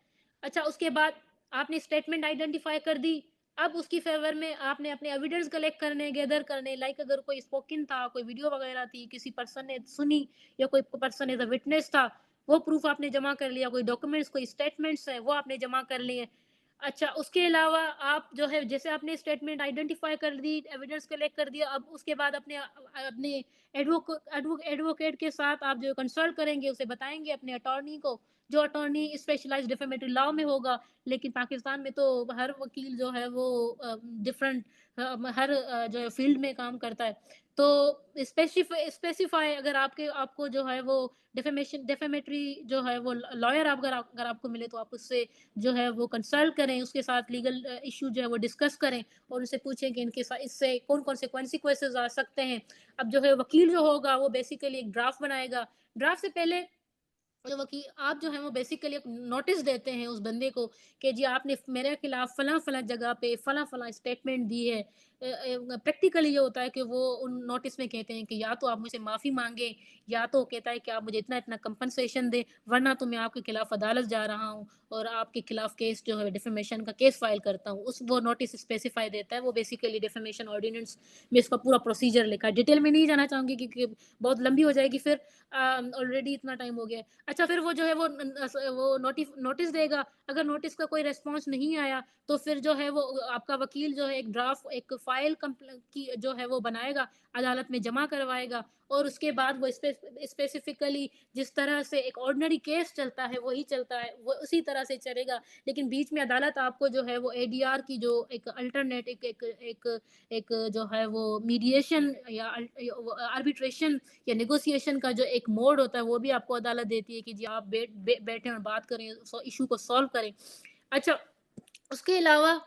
अच्छा, उसके बाद आपने स्टेटमेंट आइडेंटिफाई कर दी। अब उसकी फेवर में आपने अपने एविडेंस कलेक्ट करने, गैदर करने, लाइक अगर कोई स्पोकन था, कोई वीडियो वगैरह थी, किसी पर्सन ने सुनी या कोई पर्सन एज अ विटनेस था, वो प्रूफ आपने जमा कर लिया। कोई डॉक्यूमेंट्स, कोई स्टेटमेंट्स हैं वो आपने जमा कर लिए। अच्छा, उसके अलावा आप जो है, जैसे आपने स्टेटमेंट आइडेंटिफाई कर दी, एविडेंस कलेक्ट कर दिया, अब उसके बाद अपने अपने एडवोकेट के साथ आप जो कंसल्ट करेंगे, उसे बताएंगे अपने अटॉर्नी को, जो अटॉर्नी स्पेशलाइज्ड डिफेमेटरी लॉ में होगा। लेकिन पाकिस्तान में तो हर वकील जो है वो डिफरेंट हर जो है फील्ड में काम करता है। तो स्पेसिफाई अगर आपको जो है वो डेफेमेटरी जो है वो लॉयर अगर आपको मिले तो आप उससे जो है वो कंसल्ट करें, उसके साथ लीगल इशू जो है वो डिस्कस करें और उनसे पूछें कि इनके साथ इससे कौन कौन से कॉन्सिक्वेंसेस आ सकते हैं। अब जो है वकील जो होगा वो बेसिकली एक ड्राफ्ट बनाएगा। ड्राफ्ट से पहले जो वकील आप जो है वो बेसिकली एक नोटिस देते हैं उस बंदे को कि जी आपने मेरे खिलाफ फला फला जगह पे फला फला स्टेटमेंट दी है। प्रैक्टिकली ये होता है कि वो उन नोटिस में कहते हैं कि या तो आप मुझे माफ़ी मांगे, या तो कहता है कि आप मुझे इतना इतना कंपनसेशन दें, वरना तो मैं आपके खिलाफ अदालत जा रहा हूँ और आपके खिलाफ केस जो है डिफेमेशन का केस फाइल करता हूँ। उस वो नोटिस स्पेसिफाई देता है। वो बेसिकली डिफेमेशन ऑर्डिनेंस में इसका पूरा प्रोसीजर लिखा है। डिटेल में नहीं जाना चाहूँगी क्योंकि बहुत लंबी हो जाएगी, फिर ऑलरेडी इतना टाइम हो गया है। अच्छा, फिर वो जो है वो नोटिस देगा। अगर नोटिस का कोई रिस्पांस नहीं आया तो फिर जो है वो आपका वकील जो है एक ड्राफ्ट, एक फाइल की जो है वो बनाएगा, अदालत में जमा करवाएगा और उसके बाद वो स्पेसिफिकली जिस तरह से एक ऑर्डिनरी केस चलता है वही चलता है, वो उसी तरह से चलेगा। लेकिन बीच में अदालत आपको जो है वो एडीआर की जो एक अल्टरनेट एक जो है वो मीडिएशन या आर्बिट्रेशन या नेगोशिएशन का जो एक मोड होता है वो भी आपको अदालत देती है कि जी आप बैठें और बात करें, इशू को सॉल्व करें। अच्छा, उसके अलावा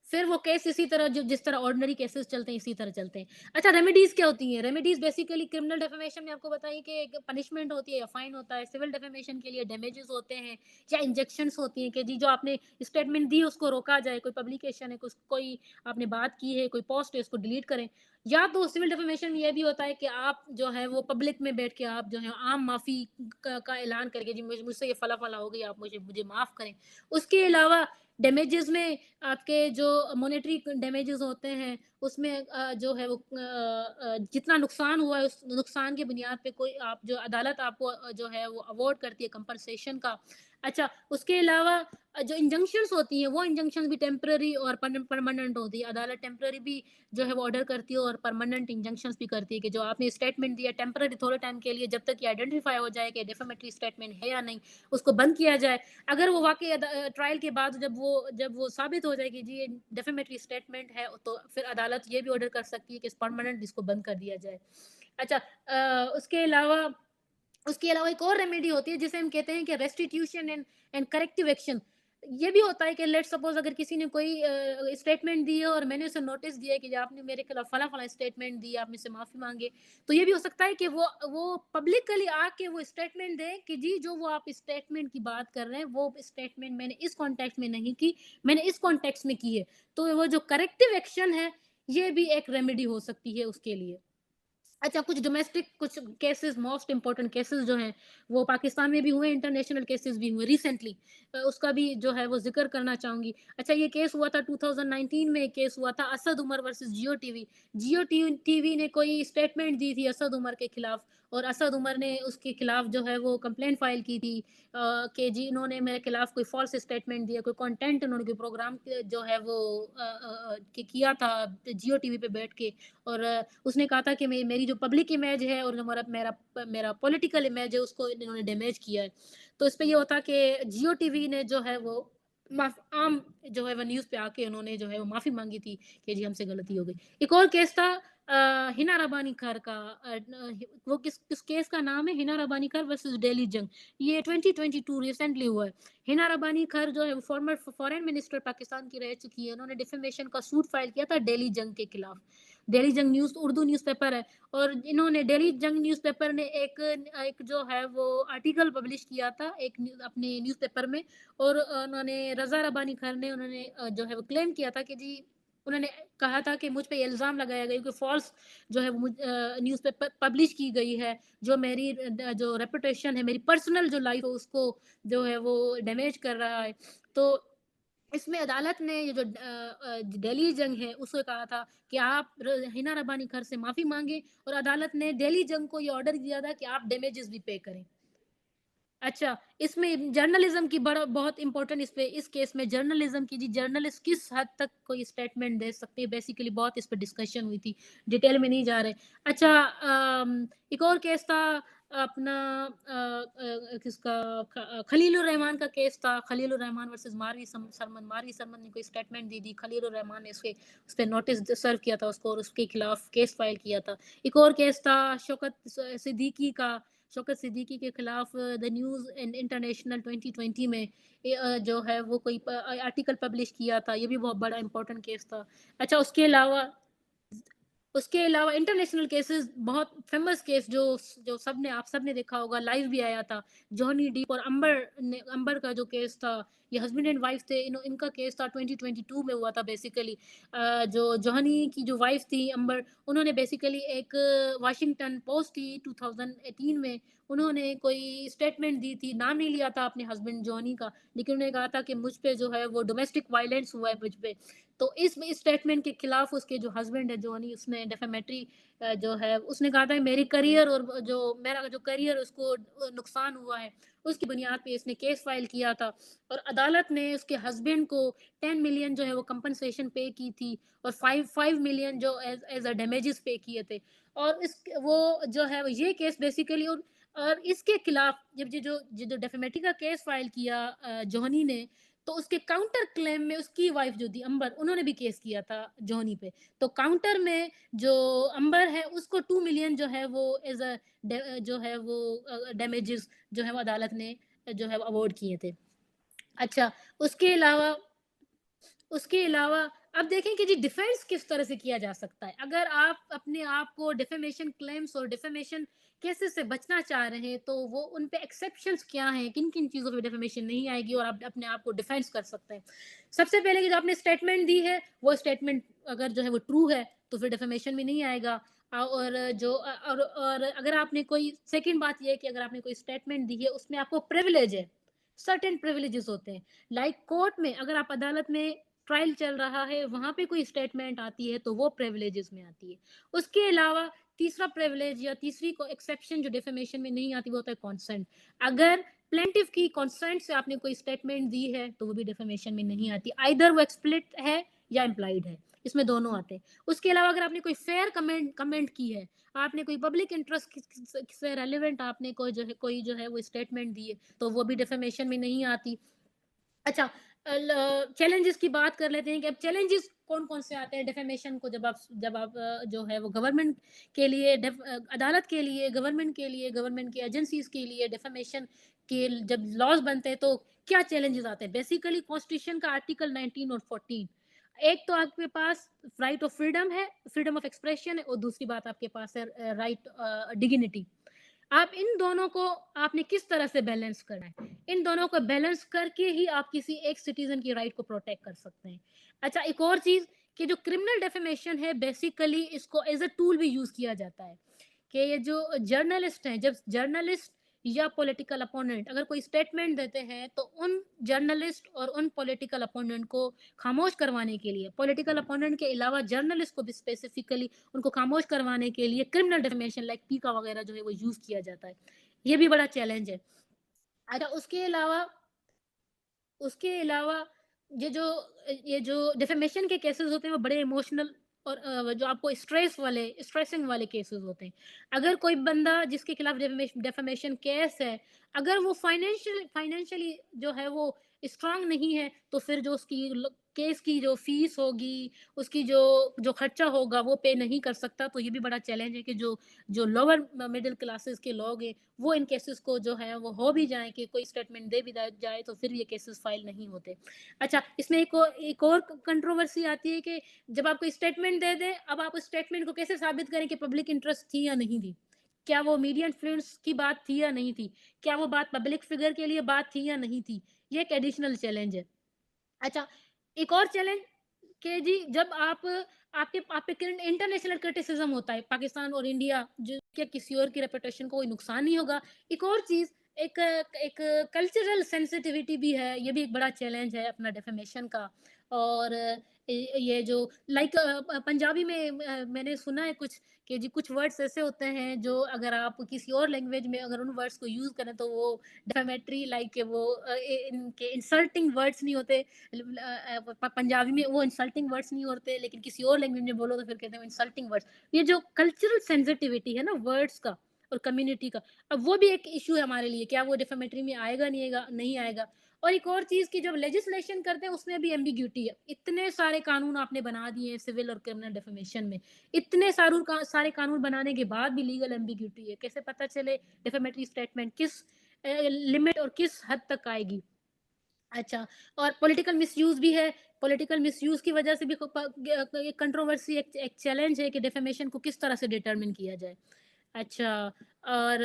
फिर वो केस इसी तरह जो जिस तरह ऑर्डिनरी केसेस चलते हैं इसी तरह चलते हैं। अच्छा, रेमेडीज क्या होती हैं? रेमेडीज बेसिकली क्रिमिनल डेफेमेशन में आपको बताई कि एक पनिशमेंट होती है या फाइन होता है। सिविल डेफेमेशन के लिए डैमेजेस होते हैं या इंजेक्शंस होती हैं कि जी जो आपने स्टेटमेंट दी उसको रोका जाए, कोई पब्लिकेशन है, कोई आपने बात की है, कोई पोस्ट है, उसको डिलीट करें। या तो सिविल डेफेमेशन में यह भी होता है कि आप जो है वो पब्लिक में बैठ के आप जो है आम माफ़ी का ऐलान करके जी मुझसे ये फला फला हो गई, आप मुझे माफ़ करें। उसके अलावा डैमेजेस में आपके जो मॉनेटरी डैमेजेस होते हैं उसमें जो है वो जितना नुकसान हुआ है उस नुकसान की बुनियाद पे कोई आप जो अदालत आपको जो है वो अवार्ड करती है कंपनसेशन का। अच्छा, उसके अलावा जो इंजंक्शंस होती हैं वो इंजंक्शंस भी टेम्पररी और परमानेंट होती है। अदालत टेम्पररी भी जो है वो ऑर्डर करती है और परमानेंट इंजंक्शंस भी करती है कि जो आपने स्टेटमेंट दिया टेम्पररी थोड़े टाइम के लिए, जब तक ये आइडेंटिफाई हो जाए कि डिफेमेटरी स्टेटमेंट है या नहीं, उसको बंद किया जाए। अगर वो वाक़ई ट्रायल के बाद जब वो साबित हो जाए कि जी ये डिफेमेटरी स्टेटमेंट है, तो फिर अदालत ये भी ऑर्डर कर सकती है कि इस परमानेंट इसको बंद कर दिया जाए। अच्छा, उसके अलावा एक और रेमेडी होती है जिसे हम कहते हैं कि रेस्टिट्यूशन एंड करेक्टिव एक्शन। ये भी होता है कि लेट्स सपोज अगर किसी ने कोई स्टेटमेंट दी है और मैंने उसे नोटिस दिया है कि आपने मेरे खिलाफ फला फला स्टेटमेंट दी, आप मुझसे माफी मांगे, तो ये भी हो सकता है कि वो पब्लिकली आके वो स्टेटमेंट दे कि जी जो वो आप स्टेटमेंट की बात कर रहे हैं वो स्टेटमेंट मैंने इस कॉन्टेक्स्ट में नहीं की, मैंने इस कॉन्टेक्स्ट में की है। तो वो जो करेक्टिव एक्शन है ये भी एक रेमेडी हो सकती है उसके लिए। अच्छा, कुछ डोमेस्टिक कुछ केसेस, मोस्ट इम्पोर्टेंट केसेस जो हैं वो पाकिस्तान में भी हुए, इंटरनेशनल केसेस भी हुए रिसेंटली। उसका भी जो है वो जिक्र करना चाहूंगी। अच्छा, ये केस हुआ था 2019 में, एक केस हुआ था असद उमर वर्सेस जियो टीवी। जियो टीवी ने कोई स्टेटमेंट दी थी असद उमर के खिलाफ, और असद उमर ने उसके खिलाफ जो है वो कंप्लेंट फाइल की थी कि जी इन्होंने मेरे खिलाफ कोई फॉल्स स्टेटमेंट दिया, कोई कंटेंट उन्होंने कोई प्रोग्राम जो है वो किया था जियो टीवी पे बैठ के। और उसने कहा था कि मेरी जो पब्लिक इमेज है और जो मेरा मेरा मेरा पॉलिटिकल इमेज है उसको इन्होंने डैमेज किया है। तो इस पे ये होता कि जियो टीवी ने जो है वो आम जो है वो न्यूज़ पे आके उन्होंने जो है वो माफ़ी मांगी थी कि जी हमसे गलती हो गई। एक और केस था हिना रबानी खार का। वो किस केस का नाम है, हिना रबानी खार वर्सेस डेली जंग। ये 2022 रिसेंटली हुआ है। हिना रबानी खार जो है वो फॉर्मर फॉरेन मिनिस्टर पाकिस्तान की रह चुकी है। उन्होंने डिफेमेशन का सूट फाइल किया था डेली जंग के खिलाफ। डेली जंग न्यूज़ उर्दू न्यूज़पेपर है, और इन्होंने डेली जंग न्यूज़पेपर ने एक एक जो है वो आर्टिकल पब्लिश किया था अपने न्यूज़पेपर में। और उन्होंने रज़ा रबानी खान ने उन्होंने जो है वो क्लेम किया था कि जी उन्होंने कहा था कि मुझ पे इल्ज़ाम लगाया गया कि फ़ॉल्स जो है वो न्यूज़पेपर पब्लिश की गई है, जो मेरी जो रेपुटेशन है, मेरी पर्सनल जो लाइफ़ है उसको जो है वो डैमेज कर रहा है। तो इसमें अदालत ने ये जो दिल्ली जंग है उसको कहा था कि आप हिना रबानी घर से माफी मांगे, और अदालत ने दिल्ली जंग को ये ऑर्डर दिया था कि आप डैमेजेस भी पे करें। अच्छा, इसमें जर्नलिज्म की बड़ा बहुत इंपॉर्टेंट इस केस में जर्नलिज्म की, जी जर्नलिस्ट किस हद तक कोई स्टेटमेंट दे सकते हैं, बेसिकली बहुत इस पे डिस्कशन हुई थी, डिटेल में नहीं जा रहे। अच्छा, एक और केस था अपना किसका खलीलुर रहमान का केस था, खलीलुर रहमान वर्सेस सरमन। मारवी सरमन ने कोई स्टेटमेंट दी थी, खलीलुर रहमान ने उस पे नोटिस सर्व किया था उसको और उसके खिलाफ केस फाइल किया था। एक और केस था सिद्दीकी का, शौकत सिद्दीकी के खिलाफ द न्यूज़ इंटरनेशनल 2020 में जो है वो कोई आर्टिकल पब्लिश किया था। ये भी बहुत बड़ा इंपॉर्टेंट केस था। अच्छा, उसके अलावा इंटरनेशनल केसेस, बहुत फेमस केस जो जो सब ने देखा होगा, लाइव भी आया था, जॉनी डीप और अंबर का जो केस था। ये हस्बैंड एंड वाइफ थे, इनका केस था 2022 में हुआ था बेसिकली। जो जॉनी की जो वाइफ थी अंबर, उन्होंने बेसिकली एक वाशिंगटन पोस्ट थी 2018 में, उन्होंने कोई स्टेटमेंट दी थी, नाम नहीं लिया था अपने हस्बैंड जॉनी का, लेकिन उन्होंने कहा था कि मुझ पे जो है वो डोमेस्टिक वायलेंस हुआ है मुझ पे। तो इस स्टेटमेंट के खिलाफ उसके जो हस्बैंड है जॉनी, उसने डेफेमेटरी जो है उसने कहा था मेरी करियर और जो मेरा जो करियर उसको नुकसान हुआ है, उसकी बुनियाद पे इसने केस फाइल किया था। और अदालत ने उसके हस्बैंड को 10 मिलियन जो है वो कंपनसेशन पे की थी, और 5 मिलियन जो एज अ डैमेजेस पे किए थे। और इस वो जो है ये केस बेसिकली, और इसके खिलाफ जब ये जो डेफेमेटरी का केस फाइल किया जॉनी ने, तो उसके काउंटर क्लेम में उसकी वाइफ जो थी अंबर, उन्होंने भी केस किया था जॉनी पे। तो काउंटर में जो अंबर है उसको 2 मिलियन जो है वो एज अ जो है वो डैमेजेस जो है वो अदालत ने जो है अवार्ड किए थे। अच्छा, उसके अलावा उसके अलावा अब देखें कि जी डिफेंस किस तरह से किया जा सकता है। अगर आप अपने आप को डिफेमेशन क्लेम्स और डिफेमेशन केसेस से बचना चाह रहे हैं, तो वो उन पे एक्सेप्शंस क्या हैं, किन-किन चीज़ों पे डिफेमेशन नहीं आएगी और आप अपने आप को डिफेंस कर सकते हैं। सबसे पहले कि जो आपने स्टेटमेंट दी है, वो स्टेटमेंट अगर जो है वो ट्रू है, तो फिर डिफेमेशन भी नहीं आएगा। और अगर आपने कोई सेकंड बात ये है कि अगर आपने कोई स्टेटमेंट दी है, उसमें आपको प्रिविलेज है, सर्टेन प्रिविलेजेस होते हैं। लाइक कोर्ट में अगर आप अदालत में ट्रायल चल रहा है वहाँ पे कोई स्टेटमेंट आती है तो वो प्रिविलेजेस में आती है। उसके अलावा तीसरा प्रिविलेज या तीसरी को एक्सेप्शन जो डिफेमेशन में नहीं आती वो होता है कंसेंट। अगर प्लेंटिफ की कंसेंट से आपने कोई स्टेटमेंट दी है तो वो भी डिफेमेशन में नहीं आती, आइदर वो एक्सप्लिट है या इम्प्लाइड है, इसमें दोनों आते हैं। उसके अलावा अगर आपने कोई फेयर कमेंट की है, आपने कोई पब्लिक इंटरेस्ट से रेलिवेंट आपने कोई जो है वो स्टेटमेंट दी है तो वो भी डिफेमेशन में नहीं आती। अच्छा, चैलेंजेस की बात कर लेते हैं कि अब चैलेंजेस कौन कौन से आते हैं डिफेमेशन को जब आप जो है वो गवर्नमेंट के लिए अदालत के लिए गवर्नमेंट की एजेंसीज के लिए डिफेमेशन के जब लॉज बनते हैं तो क्या चैलेंजेस आते हैं। बेसिकली कॉन्स्टिट्यूशन का आर्टिकल 19 और 14, एक तो आपके पास राइट ऑफ फ्रीडम है, फ्रीडम ऑफ एक्सप्रेशन है, और दूसरी बात आपके पास है राइट डिग्निटी। आप इन दोनों को आपने किस तरह से बैलेंस करना है, इन दोनों को बैलेंस करके ही आप किसी एक सिटीजन की राइट को प्रोटेक्ट कर सकते हैं। अच्छा, एक और चीज कि जो क्रिमिनल डेफेमेशन है बेसिकली इसको एज अ टूल भी यूज किया जाता है कि ये जो जर्नलिस्ट हैं, जब जर्नलिस्ट या पॉलिटिकल अपोनेंट अगर कोई स्टेटमेंट देते हैं तो उन जर्नलिस्ट और उन पॉलिटिकल अपोनेंट को खामोश करवाने के लिए, पॉलिटिकल अपोनेंट के अलावा जर्नलिस्ट को भी स्पेसिफिकली उनको खामोश करवाने के लिए क्रिमिनल डिफेमेशन लाइक पीका वगैरह जो है वो यूज किया जाता है। ये भी बड़ा चैलेंज है। अच्छा, उसके अलावा ये जो डिफेमेशन के केसेस होते हैं वो बड़े इमोशनल और जो आपको स्ट्रेसिंग वाले केसेस होते हैं। अगर कोई बंदा जिसके खिलाफ डिफेमेशन केस है, अगर वो फाइनेंशियली जो है वो स्ट्रांग नहीं है तो फिर जो उसकी केस की जो फीस होगी, उसकी जो जो खर्चा होगा वो पे नहीं कर सकता। तो ये भी बड़ा चैलेंज है कि जो जो लोअर मिडिल क्लासेस के लोग हैं वो इन केसेस को जो है वो हो भी जाए कि कोई स्टेटमेंट दे भी जाए तो फिर ये केसेस फाइल नहीं होते। अच्छा, इसमें एक और कंट्रोवर्सी आती है कि जब आप कोई स्टेटमेंट दे दें, अब आप उस स्टेटमेंट को कैसे साबित करें कि पब्लिक इंटरेस्ट थी या नहीं थी, क्या वो मीडिया इन्फ्लुएंस की बात थी या नहीं थी, क्या वो बात पब्लिक फिगर के लिए बात थी या नहीं थी। ये एक एडिशनल चैलेंज है। अच्छा, एक और चैलेंज कि जी जब आपके आपके इंटरनेशनल क्रिटिसिज्म होता है पाकिस्तान और इंडिया जो कि किसी और की रेपुटेशन को कोई नुकसान नहीं होगा। एक और चीज, एक एक कल्चरल सेंसिटिविटी भी है, ये भी एक बड़ा चैलेंज है अपना डेफेमेशन का। और ये जो लाइक पंजाबी में मैंने सुना है कुछ कि जी कुछ वर्ड्स ऐसे होते हैं जो अगर आप किसी और लैंग्वेज में अगर उन वर्ड्स को यूज करें तो वो डेफेमेटरी लाइक वो इनके इंसल्टिंग वर्ड्स नहीं होते। पंजाबी में वो इंसल्टिंग वर्ड्स नहीं होते, लेकिन किसी और लैंग्वेज में बोलो तो फिर कहते हैं इंसल्टिंग वर्ड्स। ये जो कल्चरल सेंसिटिविटी है ना वर्ड्स का और कम्युनिटी का, अब वो भी एक इशू है हमारे लिए, क्या वो डिफेमेटरी में आएगा नहीं आएगा। और एक और चीज की जब लेजिस्लेशन करते हैं उसमें भी एम्बिग्यूटी है। इतने सारे कानून आपने बना दिए हैं सिविल और क्रिमिनल डिफेमेशन में, इतने सारे कानून बनाने के बाद भी लीगल एम्बिग्यूटी है। कैसे पता चले डिफेमेटरी स्टेटमेंट किस लिमिट और किस हद तक आएगी। अच्छा, और पॉलिटिकल मिसयूज भी है। पॉलिटिकल मिसयूज की वजह से भी कंट्रोवर्सी एक चैलेंज है कि डेफेमेशन को किस तरह से डिटरमिन किया जाए। अच्छा, और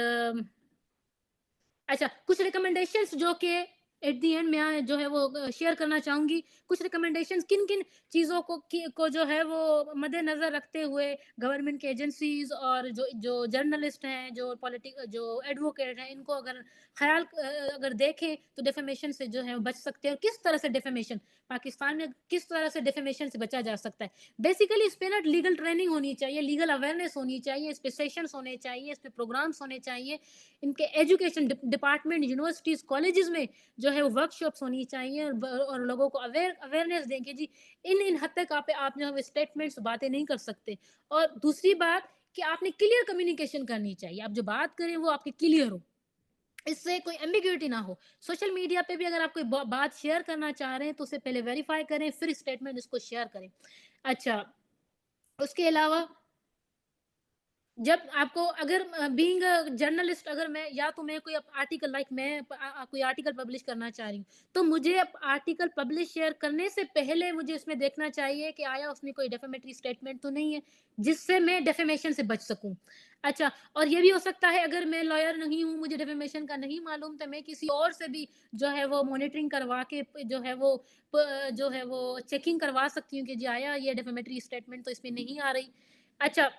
अच्छा, कुछ रिकमेंडेशंस जो कि एट द एंड मैं जो है वो शेयर करना चाहूंगी। कुछ रिकमेंडेशंस किन किन चीज़ों को जो है वो मद्देनजर रखते हुए गवर्नमेंट के एजेंसीज और जो जर्नलिस्ट हैं, जो एडवोकेट हैं, इनको अगर अगर देखें तो डेफेमेशन से जो है वो बच सकते हैं। और किस तरह से डेफेमेशन पाकिस्तान में किस तरह से डेफेमेशन से बचा जा सकता है। बेसिकली इस पे ना लीगल ट्रेनिंग होनी चाहिए, लीगल अवेयरनेस होनी चाहिए, इस पे सेशंस होने चाहिए, इस पे प्रोग्राम्स होने चाहिए। इनके एजुकेशन डिपार्टमेंट, यूनिवर्सिटीज, कॉलेजेस में जो है वो वर्कशॉप्स होनी चाहिए और लोगों को अवेयरनेस दें कि जी इन इन हद तक आप जो है स्टेटमेंट्स बातें नहीं कर सकते। और दूसरी बात कि आपने क्लियर कम्युनिकेशन करनी चाहिए, आप जो बात करें वो आपके क्लियर हो, इससे कोई एम्बिग्यूटी ना हो। सोशल मीडिया पे भी अगर आप कोई बात शेयर करना चाह रहे हैं तो उसे पहले वेरीफाई करें फिर स्टेटमेंट इसको शेयर करें। अच्छा, उसके अलावा जब आपको अगर बीइंग जर्नलिस्ट अगर मैं कोई आर्टिकल लाइक कोई आर्टिकल पब्लिश करना चाह रही हूँ तो मुझे आर्टिकल पब्लिश शेयर करने से पहले मुझे इसमें देखना चाहिए कि आया उसमें कोई डेफेमेटरी स्टेटमेंट तो नहीं है जिससे मैं डेफेमेशन से बच सकूं। अच्छा, और ये भी हो सकता है अगर मैं लॉयर नहीं हूँ, मुझे डेफेमेशन का नहीं मालूम, तो मैं किसी और से भी जो है वो मॉनिटरिंग करवा के जो है वो चेकिंग करवा सकती हूँ कि जी आया ये डेफेमेटरी स्टेटमेंट तो इसमें नहीं आ रही। अच्छा,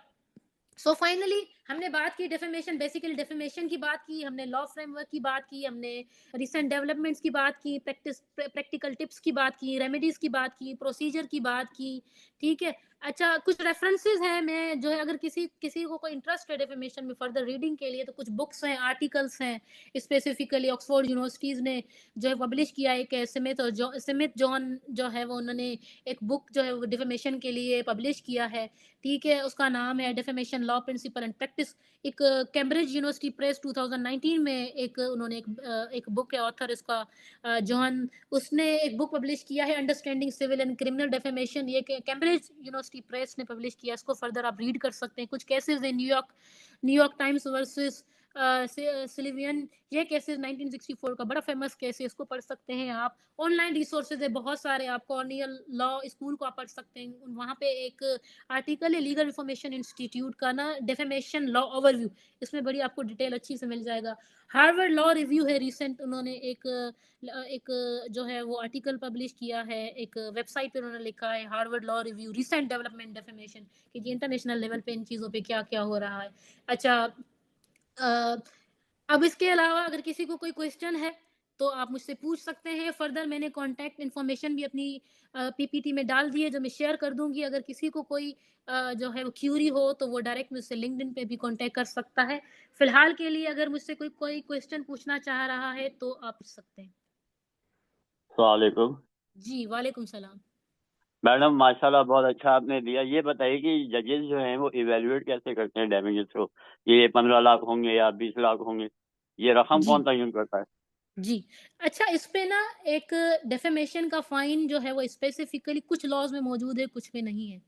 सो फाइनली हमने बात की डेफेमेशन, बेसिकली डेफेमेशन की बात की, हमने लॉ फ्रेमवर्क की बात की, हमने रिसेंट डेवलपमेंट्स की बात की, प्रैक्टिकल टिप्स की बात की, रेमेडीज की बात की, प्रोसीजर की बात की, ठीक है। अच्छा, कुछ रेफरेंसेस हैं, मैं जो है अगर किसी किसी को कोई इंटरेस्ट है डेफेमेशन में फर्दर रीडिंग के लिए, तो कुछ बुक्स हैं, आर्टिकल्स हैं, स्पेसिफिकली ऑक्सफोर्ड यूनिवर्सिटीज़ ने जो है पब्लिश किया है। एक स्मिथ जॉन जो है वो उन्होंने एक बुक जो है वो डेफेमेशन के लिए पब्लिश किया है, ठीक है। उसका नाम है defamation law principal and practice. एक कैम्ब्रिज यूनिवर्सिटी प्रेस 2019 में उन्होंने एक बुक है, ऑथर इसका जॉन, उसने एक बुक पब्लिश किया है understanding civil and criminal defamation. ये कैम्ब्रिज यूनिवर्सिटी प्रेस ने पब्लिश किया, इसको फर्दर आप रीड कर सकते हैं। कुछ केसेस है, न्यूयॉर्क टाइम्स वर्सेस सिलिवियन, ये केसेस 1964 का बड़ा फेमस केस है, इसको पढ़ सकते हैं आप। ऑनलाइन रिसोर्सेज है बहुत सारे, आप कॉर्नियल लॉ स्कूल को आप पढ़ सकते हैं, वहाँ पे एक आर्टिकल है लीगल रिफॉर्मेशन इंस्टीट्यूट का ना, डेफेमेशन लॉ ओवरव्यू, इसमें बड़ी आपको डिटेल अच्छी से मिल जाएगा। हार्वर्ड लॉ रिव्यू है, रिसेंट उन्होंने एक जो है वो आर्टिकल पब्लिश किया है, एक वेबसाइट पे उन्होंने लिखा है Harvard law review recent development defamation, कि जी इंटरनेशनल लेवल पे इन चीज़ों पे क्या क्या हो रहा है। अच्छा, अब इसके अलावा अगर किसी को कोई क्वेश्चन है तो आप मुझसे पूछ सकते हैं फर्दर। मैंने कॉन्टैक्ट इन्फॉर्मेशन भी अपनी पीपीटी में डाल दी है, जो मैं शेयर कर दूंगी। अगर किसी को कोई जो है वो क्यूरी हो तो वो डायरेक्ट मुझसे लिंक्डइन पे भी कॉन्टैक्ट कर सकता है। फिलहाल के लिए अगर मुझसे कोई क्वेश्चन पूछना चाह रहा है तो आप पूछ सकते हैं। अस्सलाम वालेकुम। जी वालेकुम सलाम। मैडम माशाल्लाह बहुत अच्छा आपने दिया। ये बताइए कि जजेस जो हैं वो इवेल्युएट कैसे करते हैं डैमेजेस को? ये 15 लाख होंगे या 20 लाख होंगे, ये रकम जी कौन तयन करता है? जी। अच्छा, इस पे ना एक डेफेमेशन का फाइन जो है वो स्पेसिफिकली कुछ लॉज में मौजूद है, कुछ में नहीं है।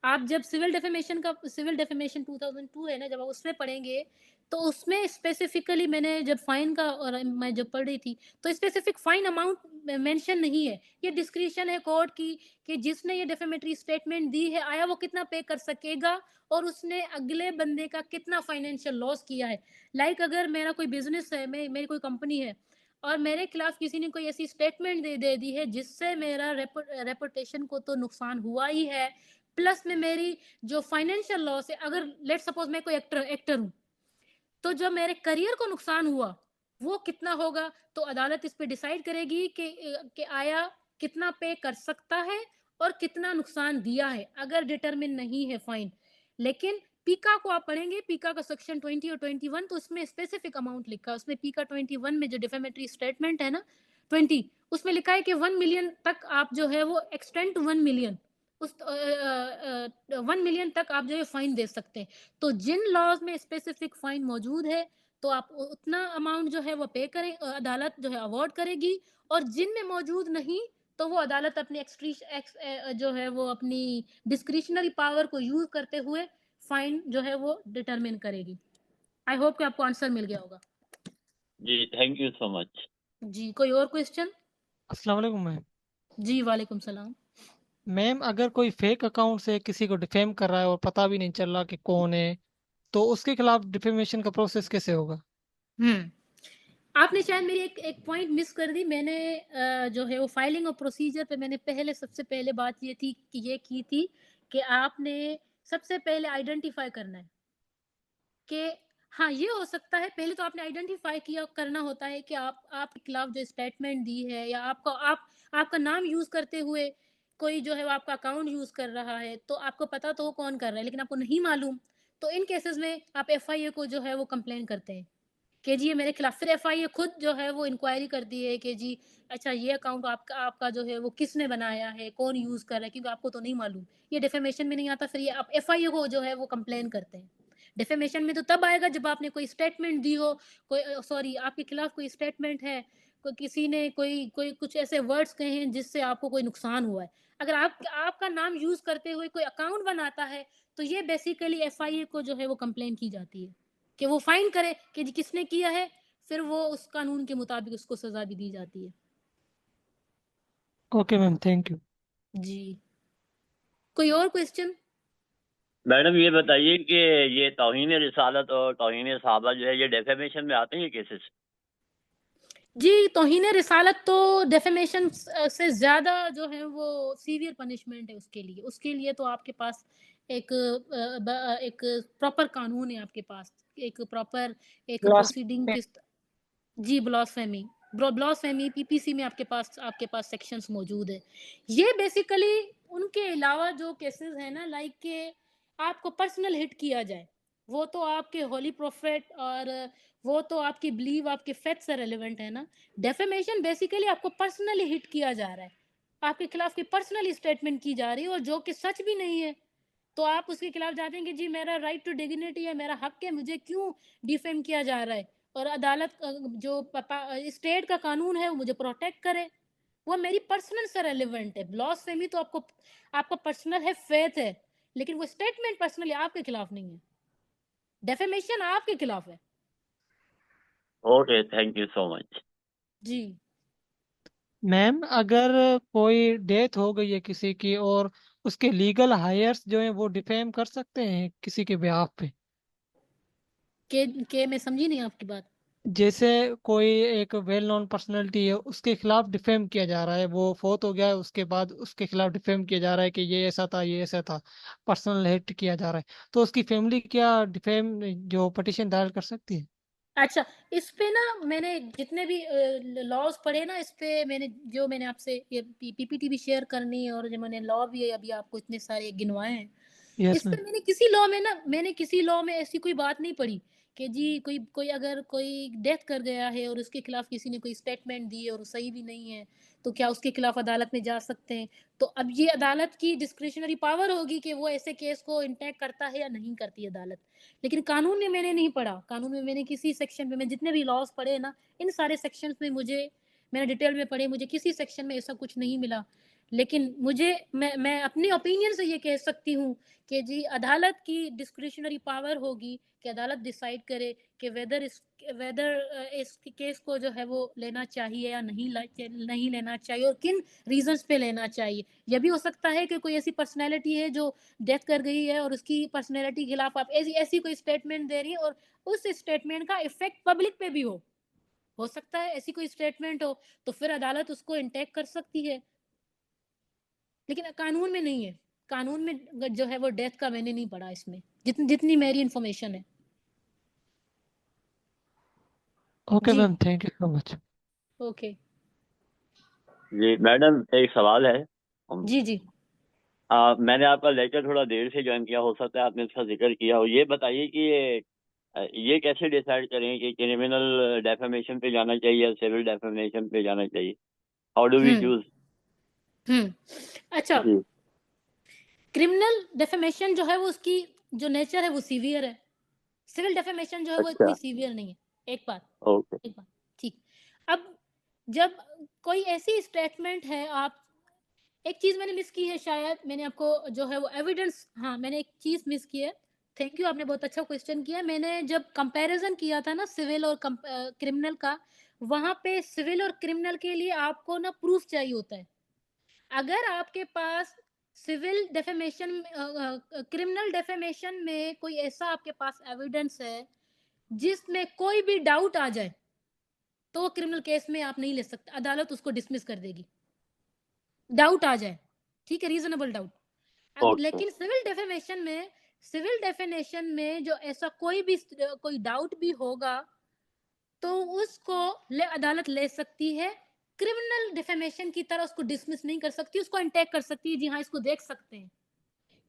आप जब सिविल डेफेमेशन 2002 है ना, जब आप उसमें पढ़ेंगे तो उसमें स्पेसिफिकली मैंने जब फाइन का और मैं जब पढ़ रही थी तो स्पेसिफिक फाइन अमाउंट मेंशन नहीं है। ये डिस्क्रिशन है कोर्ट की कि जिसने ये डेफेमेटरी स्टेटमेंट दी है आया वो कितना पे कर सकेगा और उसने अगले बंदे का कितना फाइनेंशियल लॉस किया है। लाइक अगर मेरा कोई बिजनेस है, मेरी कोई कंपनी है और मेरे खिलाफ किसी ने कोई ऐसी स्टेटमेंट दे दी है जिससे मेरा रेपुटेशन को तो नुकसान हुआ ही है, प्लस में मेरी जो फाइनेंशियल लॉस है, अगर लेट सपोज मैं कोई एक्टर हूँ तो जो मेरे करियर को नुकसान हुआ वो कितना होगा, तो अदालत इस पे डिसाइड करेगी कि आया कितना पे कर सकता है और कितना नुकसान दिया है, अगर डिटरमिन नहीं है फाइन। लेकिन पीका को आप पढ़ेंगे, पीका का सेक्शन 20 और 21, तो उसमें स्पेसिफिक अमाउंट लिखा है। उसमें पीका 21 में जो डिफेमेटरी स्टेटमेंट है ना 20, उसमें लिखा है कि 1 मिलियन तक आप जो है वो एक्सटेंड टू 1 मिलियन, उस 1 मिलियन तक आप जो है फाइन दे सकते हैं। तो जिन लॉज में स्पेसिफिक फाइन मौजूद है तो आप उतना अमाउंट जो है वो पे करें, अदालत जो है अवार्ड करेगी। और जिन में मौजूद नहीं तो वो अदालत अपनी जो है वो अपनी डिस्क्रिशनरी पावर को यूज करते हुए फाइन जो है वो डिटरमिन करेगी। आई होप कि आपको आंसर मिल गया होगा। जी थैंक यू सो मच। जी, कोई और क्वेश्चन? अस्सलाम वालेकुम मैम। जी वालेकुम सलाम। मैम अगर कोई फेक अकाउंट से किसी को डिफेम कर रहा है और पता भी नहीं चल रहा कि कौन है, तो उसके खिलाफ डिफेमेशन का प्रोसेस कैसे होगा? आपने शायद मेरी एक पॉइंट मिस कर दी। मैंने जो है वो फाइलिंग और प्रोसीजर पे मैंने सबसे पहले बात ये की थी कि आपने सबसे पहले आइडेंटिफाई करना है कि हाँ, ये हो सकता है। पहले तो आपने आइडेंटिफाई करना होता है कि आपके खिलाफ जो स्टेटमेंट दी है या आपका नाम यूज करते हुए कोई जो है वो आपका अकाउंट यूज कर रहा है, तो आपको पता तो वो कौन कर रहा है लेकिन आपको नहीं मालूम। तो इन केसेस में आप एफआईए को जो है वो कंप्लेन करते हैं कि जी ये मेरे खिलाफ। फिर एफआईए खुद जो है वो इंक्वायरी करती है कि जी अच्छा, ये अकाउंट आपका जो है वो किसने बनाया है, कौन यूज कर रहा है, क्योंकि आपको तो नहीं मालूम, ये डिफेमेशन में नहीं आता। फिर ये आप एफआईए को जो है वो कंप्लेन करते हैं। डिफेमेशन में तो तब आएगा जब आपने कोई स्टेटमेंट दी हो, कोई सॉरी आपके खिलाफ कोई स्टेटमेंट है, कोई किसी ने कोई कुछ ऐसे वर्ड्स कहे हैं जिससे आपको कोई नुकसान हुआ है। अगर आपका नाम यूज करते हुए कोई अकाउंट बनाता है तो ये बेसिकली एफआईए को जो है वो कंप्लेन की जाती है कि वो फाइन करे कि जी किसने किया है, फिर वो उस कानून के मुताबिक उसको सजा भी दी जाती है। Okay ma'am, thank you. जी, कोई और क्वेश्चन? मैडम ये बताइए कि ये तौहीन रिसालत और तौहीन सहाबा जो है ये डेफेमेशन में आते हैं ये केसेस? जी, तौहीन रिसालत तो डेफेमेशन से ज़्यादा जो है वो सीवियर पनिशमेंट है उसके लिए तो आपके पास एक प्रॉपर कानून है आपके पास, एक प्रॉपर एक Blasphemy। प्रोसीडिंग किस जी ब्लॉसफेमी पीपीसी में आपके पास सेक्शंस मौजूद है। ये बेसिकली उनके अलावा जो केसेस है ना, लाइक के आपको पर्सनल हिट किया जाए, वो तो आपके होली प्रोफेट और वो तो आपकी बिलीव आपके फेथ से रेलेवेंट है ना। डेफेमेशन बेसिकली आपको पर्सनली हिट किया जा रहा है, आपके खिलाफ की पर्सनल स्टेटमेंट की जा रही है और जो कि सच भी नहीं है, तो आप उसके खिलाफ जाते हैं कि जी मेरा राइट टू डिग्निटी है, मेरा हक है, मुझे क्यों डिफेम किया जा रहा है, और अदालत जो स्टेट का कानून है वो मुझे प्रोटेक्ट करे। वो मेरी पर्सनल से रेलिवेंट है। ब्लास्फेमी तो आपका पर्सनल है, फेथ है, लेकिन वो स्टेटमेंट पर्सनली आपके खिलाफ नहीं है। डेफेमेशन आपके खिलाफ है। Okay, thank you so much. जी मैम, अगर कोई डेथ हो गई है किसी की और उसके लीगल हायर्स जो है वो डिफेम कर सकते हैं किसी के बिहाफ पे? के मैं समझी नहीं आपकी बात। जैसे कोई एक वेल नोन पर्सनैलिटी है, उसके खिलाफ डिफेम किया जा रहा है, वो फोत हो गया है, उसके बाद उसके खिलाफ डिफेम किया जा रहा है कि ये ऐसा था, ये ऐसा था, पर्सनल हिट किया जा रहा है, तो उसकी फैमिली क्या डिफेम जो पिटीशन दायर कर सकती है? अच्छा, इस पे ना मैंने जितने भी लॉज पढ़े ना, इस पे मैंने आपसे ये पीपीटी भी शेयर करनी है, और जो मैंने लॉ भी अभी आपको इतने सारे गिनवाए हैं, यस इस मैम। पे मैंने किसी लॉ में ऐसी कोई बात नहीं पढ़ी कि जी कोई कोई अगर कोई डेथ कर गया है और उसके खिलाफ किसी ने कोई स्टेटमेंट दी है और सही भी नहीं है, तो क्या उसके खिलाफ अदालत में जा सकते हैं। तो अब ये अदालत की डिस्क्रिशनरी पावर होगी कि वो ऐसे केस को इंटैक्ट करता है या नहीं करती अदालत। लेकिन कानून में मैंने नहीं पढ़ा, कानून में मैंने किसी सेक्शन में, मैं जितने भी लॉज पढ़े ना, इन सारे सेक्शंस में मैंने डिटेल में पढ़े, मुझे किसी सेक्शन में ऐसा कुछ नहीं मिला। लेकिन मैं अपनी ओपिनियन से ये कह सकती हूँ कि जी अदालत की डिस्क्रिशनरी पावर होगी कि अदालत डिसाइड करे कि वेदर इस केस को जो है वो लेना चाहिए या नहीं लेना चाहिए, और किन रीजंस पे लेना चाहिए। यह भी हो सकता है कि कोई ऐसी पर्सनैलिटी है जो डेथ कर गई है और उसकी पर्सनैलिटी के खिलाफ आप ऐसी ऐसी कोई स्टेटमेंट दे रही है और उस स्टेटमेंट का इफेक्ट पब्लिक पे भी हो सकता है ऐसी कोई स्टेटमेंट हो, तो फिर अदालत उसको इंटैक्ट कर सकती है। लेकिन कानून में नहीं है, कानून में जो है वो डेथ का मैंने नहीं पढ़ा इसमें, जितनी मेरी इंफॉर्मेशन है। ओके जी ma'am, thank you so much. Okay. जी मैडम, एक सवाल है। जी जी मैंने आपका लेक्चर थोड़ा देर से ज्वाइन किया, हो सकता है आपने इसका जिक्र किया हो। ये बताइए कि ये कैसे डिसाइड करें कि क्रिमिनल डेफेमेशन पे जाना चाहिए या सिविल डेफेमेशन पे जाना चाहिए? How do we hmm choose? अच्छा, जी। क्रिमिनल डेफेमेशन जो है वो उसकी जो नेचर है वो सीवियर है, सिविल डेफेमेशन जो है वो इतनी अच्छा। सीवियर नहीं है। ओके। एक बात ठीक। अब जब कोई ऐसी स्टेटमेंट है, आप एक चीज मैंने मिस की है, शायद मैंने आपको जो है वो एविडेंस, हाँ मैंने एक चीज मिस की है। थैंक यू, आपने बहुत अच्छा क्वेश्चन किया। मैंने जब कंपैरिजन किया था ना सिविल और क्रिमिनल का, वहां पे सिविल और क्रिमिनल के लिए आपको ना प्रूफ चाहिए होता है। अगर आपके पास सिविल डेफेमेशन क्रिमिनल डेफेमेशन में कोई ऐसा आपके पास एविडेंस है जिसमें कोई भी डाउट आ जाए, तो वो क्रिमिनल केस में आप नहीं ले सकते, अदालत उसको डिसमिस कर देगी। डाउट आ जाए, ठीक है, रीजनेबल डाउट। ओके। लेकिन सिविल डेफिनेशन में जो ऐसा कोई डाउट भी होगा, तो उसको अदालत ले सकती है। क्रिमिनल डिफेमेशन की तरह उसको डिसमिस नहीं कर सकती, उसको इंटैक कर सकती है, जी हाँ इसको देख सकते हैं।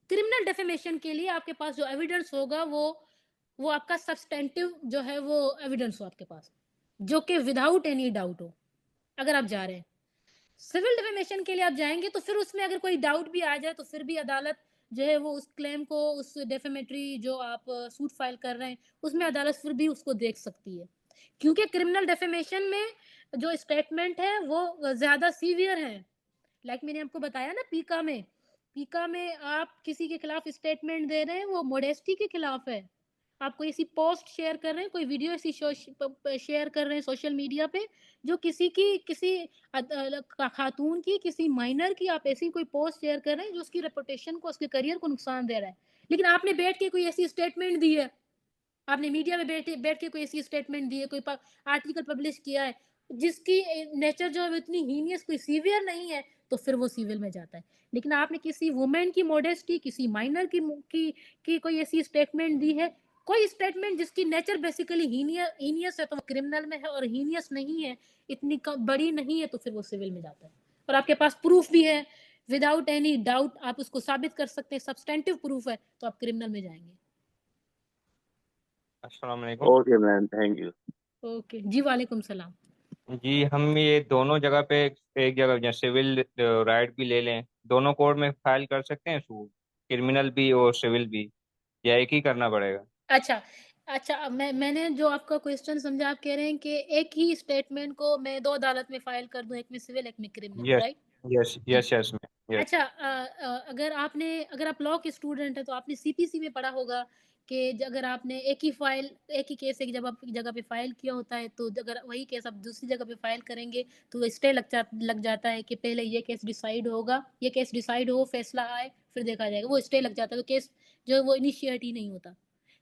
क्रिमिनल डेफेमेशन के लिए आपके पास जो एविडेंस होगा वो आपका सब्सटेंटिव जो है वो एविडेंस हो आपके पास, जो कि विदाउट एनी डाउट हो। अगर आप जा रहे हैं सिविल डिफेमेशन के लिए, आप जाएंगे तो फिर उसमें अगर कोई डाउट भी आ जाए, तो फिर भी अदालत जो है वो उस क्लेम को, उस डेफेमेटरी जो आप सूट फाइल कर रहे हैं, उसमें अदालत फिर भी उसको देख सकती है। क्योंकि क्रिमिनल डेफेमेशन में जो स्टेटमेंट है वो ज्यादा सीवियर है। लाइक मैंने आपको बताया ना, पीका में आप किसी के खिलाफ स्टेटमेंट दे रहे हैं, वो मोडेस्टी के खिलाफ है। आप कोई ऐसी पोस्ट शेयर कर रहे हैं, कोई वीडियो ऐसी शेयर कर रहे हैं सोशल मीडिया पे, जो किसी खातून की, किसी माइनर की आप ऐसी कोई पोस्ट शेयर कर रहे हैं जो उसकी रेपुटेशन को, उसके करियर को नुकसान दे रहा है। लेकिन आपने बैठ के कोई ऐसी स्टेटमेंट दी है, आपने मीडिया में बैठ के कोई ऐसी स्टेटमेंट दी है, कोई आर्टिकल पब्लिश किया है जिसकी नेचर जो है वो इतनी हीनियस, कोई सीवियर नहीं है, तो फिर वो सिविल में जाता है। लेकिन आपने किसी वुमेन की मॉडेस्टी, किसी माइनर की कोई ऐसी स्टेटमेंट दी है, कोई स्टेटमेंट जिसकी नेचर बेसिकली हीनियस है तो वो क्रिमिनल में है, और हीनियस नहीं है, इतनी बड़ी नहीं है, तो फिर वो सिविल में जाता है। और आपके पास प्रूफ भी है, विदाउट एनी डाउट आप उसको साबित कर सकते हैं, सब्सटेंटिव प्रूफ है, तो आप क्रिमिनल में जाएंगे। अस्सलाम वालेकुम। Okay ma'am, thank you. Okay जी, वालेकुम सलाम। जी, हम ये दोनों जगह पे एक जगह जैसे सिविल राइट भी ले लें, दोनों कोर्ट में फाइल कर सकते हैं सूट, क्रिमिनल भी और सिविल भी, या एक ही करना पड़ेगा? अच्छा, अच्छा, मैंने जो आपका क्वेश्चन समझा, आप कह रहे हैं कि एक ही स्टेटमेंट को मैं 2 अदालत में फाइल कर दूं, एक में सिविल, एक में क्रिमिनल, यस राइट? यस जी। Yes yes ma'am, yes. अच्छा, अगर आप लॉ के स्टूडेंट हैं तो आपने सीपीसी में पढ़ा होगा कि अगर आपने एक ही केस एक जगह पे फाइल किया होता है, तो अगर वही केस आप दूसरी जगह पे फाइल करेंगे तो स्टे लग जाता है कि पहले ये केस डिसाइड होगा, ये केस डिसाइड हो, फैसला आए, फिर देखा जाएगा, वो स्टे लग जाता है, तो केस जो है वो इनिशिएट ही नहीं होता।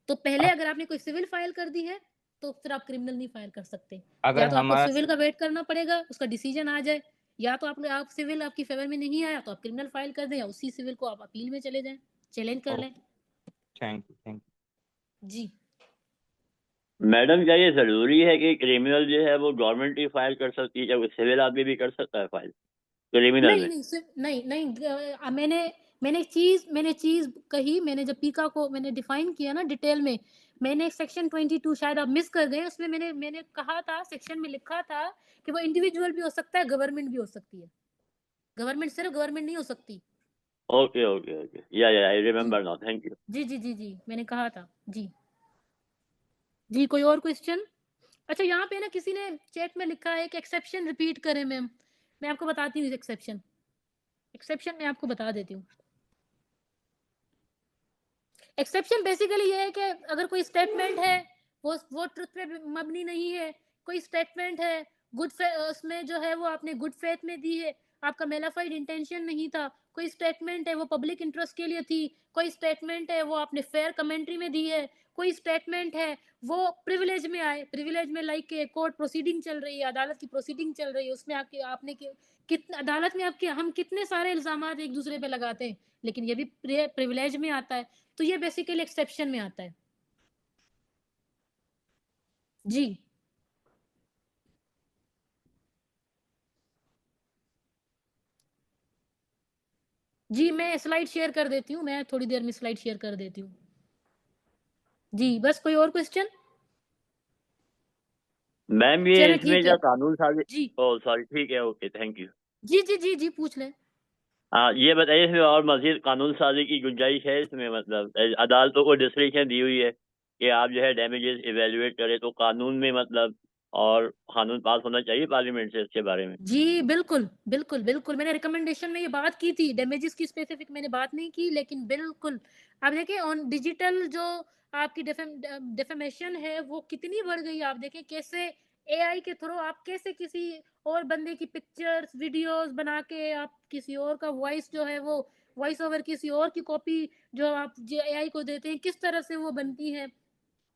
तो पहले अगर आपने कोई सिविल फाइल कर दी है तो फिर आप क्रिमिनल नहीं फाइल कर सकते, अगर या तो आपको हमारा सिविल का वेट करना पड़ेगा, उसका डिसीजन आ जाए, या तो आप सिविल आपकी फेवर में नहीं आया तो आप क्रिमिनल फाइल कर दें, या उसी सिविल को आप अपील में चले जाएं, चैलेंज कर लें। थैंक जी। मैडम, क्या ये जरूरी है कि क्रिमिनल जो है वो गवर्नमेंट ही फाइल कर सकती है, या सिविल आदमी भी कर सकता है फाइल क्रिमिनल नहीं में? नहीं नहीं नहीं, मैंने चीज कही, मैंने जब पीका को मैंने डिफाइन किया ना डिटेल में, मैंने सेक्शन 22 शायद आप मिस कर गए, उसमें मैंने कहा था, सेक्शन में लिखा था कि वो इंडिविजुअल भी हो सकता है, गवर्नमेंट भी हो सकती है, गवर्नमेंट सिर्फ गवर्नमेंट नहीं हो सकती। ओके ओके ओके, या आई जी रिमेम्बर नाउ, थैंक यू। जी जी जी जी, मैंने कहा था जी। जी, कोई और क्वेश्चन? अच्छा, यहाँ पे ना किसी ने चैट में लिखा है कि एक्सेप्शन रिपीट करें मैम, मैं आपको बताती हूँ एक्सेप्शन मैं आपको बता देती हूँ। एक्सेप्शन बेसिकली ये है कि अगर कोई स्टेटमेंट है वो ट्रुथ पे मबनी नहीं है, कोई स्टेटमेंट है उसमें जो है वो आपने गुड फेथ में दी है, आपका मेलाफाइड इंटेंशन नहीं था, कोई स्टेटमेंट है वो पब्लिक इंटरेस्ट के लिए थी, कोई स्टेटमेंट है वो आपने फेयर कमेंट्री में दी है, कोई स्टेटमेंट है वो प्रिविलेज में आए, प्रिविलेज में लाइक के कोर्ट प्रोसीडिंग चल रही है, अदालत की प्रोसीडिंग चल रही है, उसमें कितने अदालत में आपके हम कितने सारे इल्जामात एक दूसरे पे लगाते हैं, लेकिन ये भी प्रिविलेज में आता है, तो ये बेसिकली एक्सेप्शन में आता है। जी। जी, मैं स्लाइड शेयर कर देती हूँ, मैं थोड़ी देर में स्लाइड शेयर कर देती हूँ। जी, बस कोई और क्वेश्चन? मैम, ये चलें, इसमें ठीक क्या है। कानून साजी? जी ओ सॉरी, ठीक है, ओके, थैंक यू। जी जी जी जी, पूछ लें। हाँ, ये बताइए, इसमें और मजीद कानून साजी की गुंजाइश है इसमें? मतलब अदालतों को डिस्क्रिप्शन दी हुई है कि आप जो है डैमेजेस इवेल्युएट करें, तो कानून में मतलब और कानून पास होना चाहिए पार्लियामेंट से इसके बारे में? जी, बिल्कुल बिल्कुल बिल्कुल, मैंने रिकमेंडेशन में ये बात की थी, डैमेजेस की स्पेसिफिक मैंने बात नहीं की, लेकिन बिल्कुल आप देखिए ऑन डिजिटल जो आपकी डेफेमेशन है वो कितनी बढ़ गई, आप देखें कैसे एआई के थ्रू आप कैसे किसी और बंदे की पिक्चर्स वीडियोस बना के आप किसी और का वॉइस जो है वो वॉइस ओवर किसी और की कॉपी जो आप एआई को देते हैं, किस तरह से वो बनती है।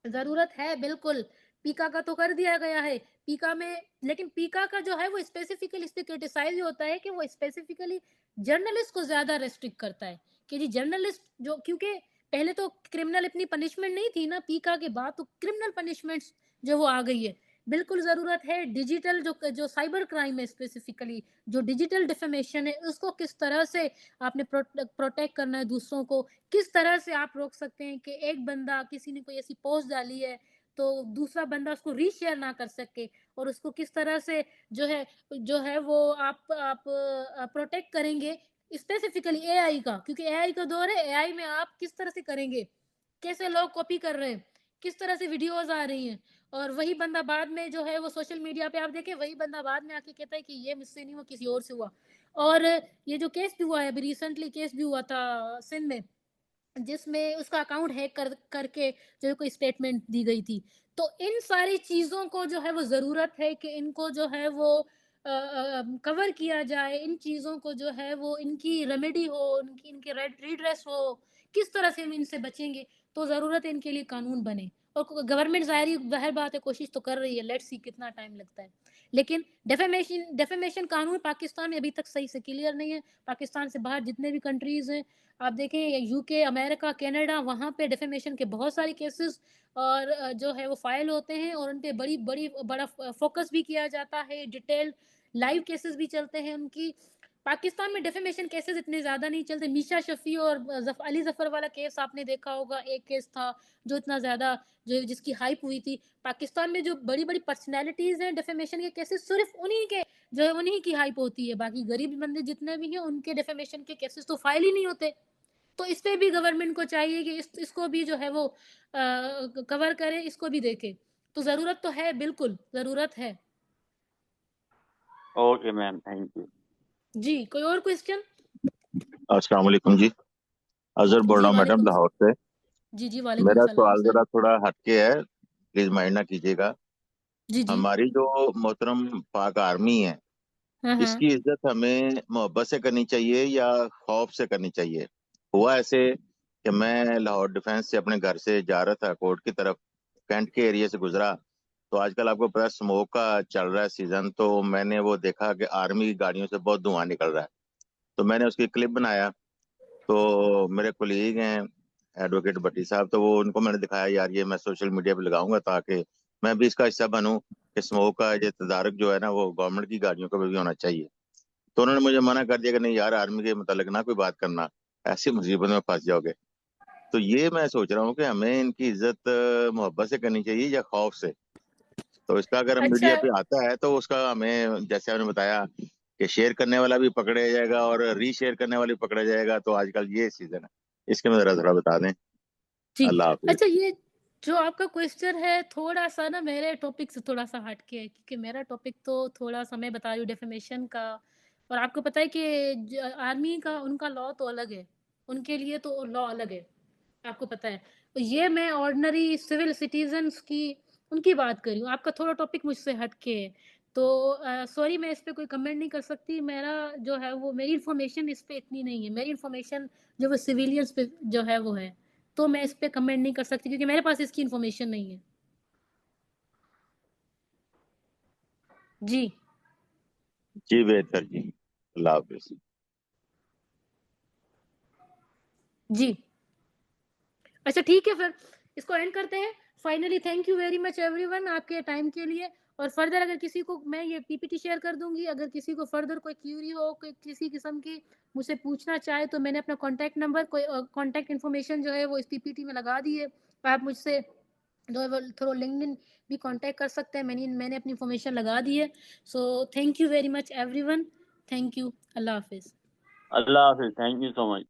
ज़रूरत है बिल्कुल, पीका का तो कर दिया गया है, पीका में, लेकिन पीका का जो है वो स्पेसिफिकली इस पे क्रिटिसाइज़ होता है कि वो स्पेसिफिकली जर्नलिस्ट को ज़्यादा रेस्ट्रिक्ट करता है, कि जी जर्नलिस्ट जो, क्योंकि पहले तो क्रिमिनल इतनी पनिशमेंट नहीं थी ना, पीका के बाद तो क्रिमिनल पनिशमेंट्स जो वो आ गई है। बिल्कुल ज़रूरत है डिजिटल जो साइबर क्राइम है स्पेसिफिकली, जो डिजिटल डिफेमेशन है उसको किस तरह से आपने प्रोटेक्ट करना है दूसरों को, किस तरह से आप रोक सकते हैं कि एक बंदा किसी ने कोई ऐसी पोस्ट डाली है तो दूसरा बंदा उसको रीशेयर ना कर सके, और उसको किस तरह से जो है वो आप प्रोटेक्ट करेंगे स्पेसिफिकली एआई का, क्योंकि एआई का दौर है, एआई में आप किस तरह से करेंगे, कैसे लोग कॉपी कर रहे हैं, किस तरह से वीडियोस आ रही हैं, और वही बंदा बाद में जो है वो सोशल मीडिया पे आप देखें, वही बंदा बाद में आके कहता है कि ये मुझसे नहीं हुआ, किसी और से हुआ। और ये जो केस भी हुआ है, अभी रिसेंटली केस भी हुआ था सिंध में, जिसमें उसका अकाउंट हैक करके जो कोई स्टेटमेंट दी गई थी। तो इन सारी चीज़ों को जो है वो ज़रूरत है कि इनको जो है वो कवर किया जाए, इन चीज़ों को जो है वो इनकी रेमेडी हो, इनके रिड्रेस हो, किस तरह से हम इनसे बचेंगे, तो ज़रूरत है इनके लिए कानून बने। और गवर्नमेंट ज़ाहिर बात है कोशिश तो कर रही है, लेट्स सी कितना टाइम लगता है। लेकिन डेफेमेशन कानून पाकिस्तान में अभी तक सही से क्लियर नहीं है। पाकिस्तान से बाहर जितने भी कंट्रीज़ हैं, आप देखें यूके, अमेरिका, कनाडा, वहाँ पे डेफेमेशन के बहुत सारे केसेस और जो है वो फाइल होते हैं और उन पे बड़ा फोकस भी किया जाता है, डिटेल लाइव केसेस भी चलते हैं उनकी। पाकिस्तान में डेफेमेशन केसेस इतने ज़्यादा नहीं चलते। मीशा शफी और अली जफर वाला केस आपने देखा होगा, एक केस था जो इतना ज़्यादा जो जिसकी हाइप हुई थी। पाकिस्तान में जो बड़ी बड़ी पर्सनैलिटीज़ हैं, डेफेमेशन के केसेस सिर्फ उन्हीं के जो है उन्हीं की हाइप होती है। बाकी गरीब बंदे जितने भी हैं उनके डेफेमेशन के केसेस तो फाइल ही नहीं होते। तो इस पे भी गवर्नमेंट को चाहिए कि इसको भी जो है वो कवर करे, इसको भी देखे। तो ज़रूरत तो है, बिल्कुल ज़रूरत है। ओके मैम, थैंक यू जी, कोई और क्वेश्चन? अस्सलाम वालेकुम जी। अजहर बोल जी रहा हूँ मैडम, वालेकुम लाहौर से। जी वालेकुम मेरा सलाम सवाल सर। जरा थोड़ा हटके है, प्लीज माइंड ना कीजिएगा। जी हमारी जो मोहतरम पाक आर्मी है, हाँ हाँ इसकी इज्जत हमें मोहब्बत से करनी चाहिए या खौफ से करनी चाहिए? हुआ ऐसे कि मैं लाहौर डिफेंस से अपने घर से जा रहा था कोर्ट की तरफ, कैंट के एरिया से गुजरा, तो आजकल आपको पता है स्मोक का चल रहा है सीजन, तो मैंने वो देखा कि आर्मी की गाड़ियों से बहुत धुआं निकल रहा है। तो मैंने उसकी क्लिप बनाया। तो मेरे कोलीग हैं एडवोकेट भट्टी साहब, तो वो उनको मैंने दिखाया, यार ये मैं सोशल मीडिया पे लगाऊंगा ताकि मैं भी इसका हिस्सा बनूं कि स्मोक का ये तदारक जो है ना वो गवर्नमेंट की गाड़ियों का भी होना चाहिए। तो उन्होंने मुझे मना कर दिया कि नहीं यार, आर्मी के मुतालिक ना कोई बात करना, ऐसी मुसीबत में फंस जाओगे। तो ये मैं सोच रहा हूँ कि हमें इनकी इज्जत मोहब्बत से करनी चाहिए या खौफ से? तो इसका अगर अच्छा मीडिया पे आता है तो उसका हमें, जैसे आपने बताया कि शेयर करने वाला भी पकड़ा जाएगा और रीशेयर करने वाला भी पकड़ा जाएगा, तो आजकल ये सीजन है, इसके में जरा थोड़ा बता दें। जी। अल्लाह हाफिज। अच्छा, ये जो आपका क्वेश्चन है थोड़ा सा ना मेरे टॉपिक से थोड़ा सा हट के है, क्योंकि मेरा टॉपिक तो थोड़ा सा मैं बता रही हूँ डेफेमेशन का। और आपको पता है कि आर्मी का उनका लॉ तो अलग है, उनके लिए तो लॉ अलग है, आपको पता है। तो ये मैं ऑर्डिनरी सिविल सिटीजन्स की उनकी बात कर रही हूँ। आपका थोड़ा टॉपिक मुझसे हट के है, तो सॉरी मैं इस पे कोई कमेंट नहीं कर सकती। मेरा जो है वो मेरी इन्फॉर्मेशन इस पे इतनी नहीं है। मेरी इन्फॉर्मेशन जो वो सिविलियंस पे जो है वो है, तो मैं इस पे कमेंट नहीं कर सकती क्योंकि मेरे पास इसकी इन्फॉर्मेशन नहीं है। जी जी बेहतर जी, अल्लाह हाफिज। जी। अच्छा ठीक है, फिर इसको एंड करते हैं। Finally thank you very much everyone आपके टाइम के लिए। और फर्दर अगर किसी को मैं ये पीपीटी शेयर कर दूंगी, अगर किसी को फर्दर कोई क्यूरी हो, कोई किसी किस्म की मुझसे पूछना चाहे, तो मैंने अपना कॉन्टैक्ट नंबर, कोई कॉन्टैक्ट इन्फॉर्मेशन जो है वो इस पीपीटी में लगा दी है। आप मुझसे जो है वो थ्रू लिंक्डइन भी कॉन्टैक्ट कर सकते हैं। मैंने अपनी इन्फॉर्मेशन लगा दी है। So thank you very much everyone, thank you, अल्लाह हाफिज़। अल्लाह हाफिज, थैंक यू सो मच।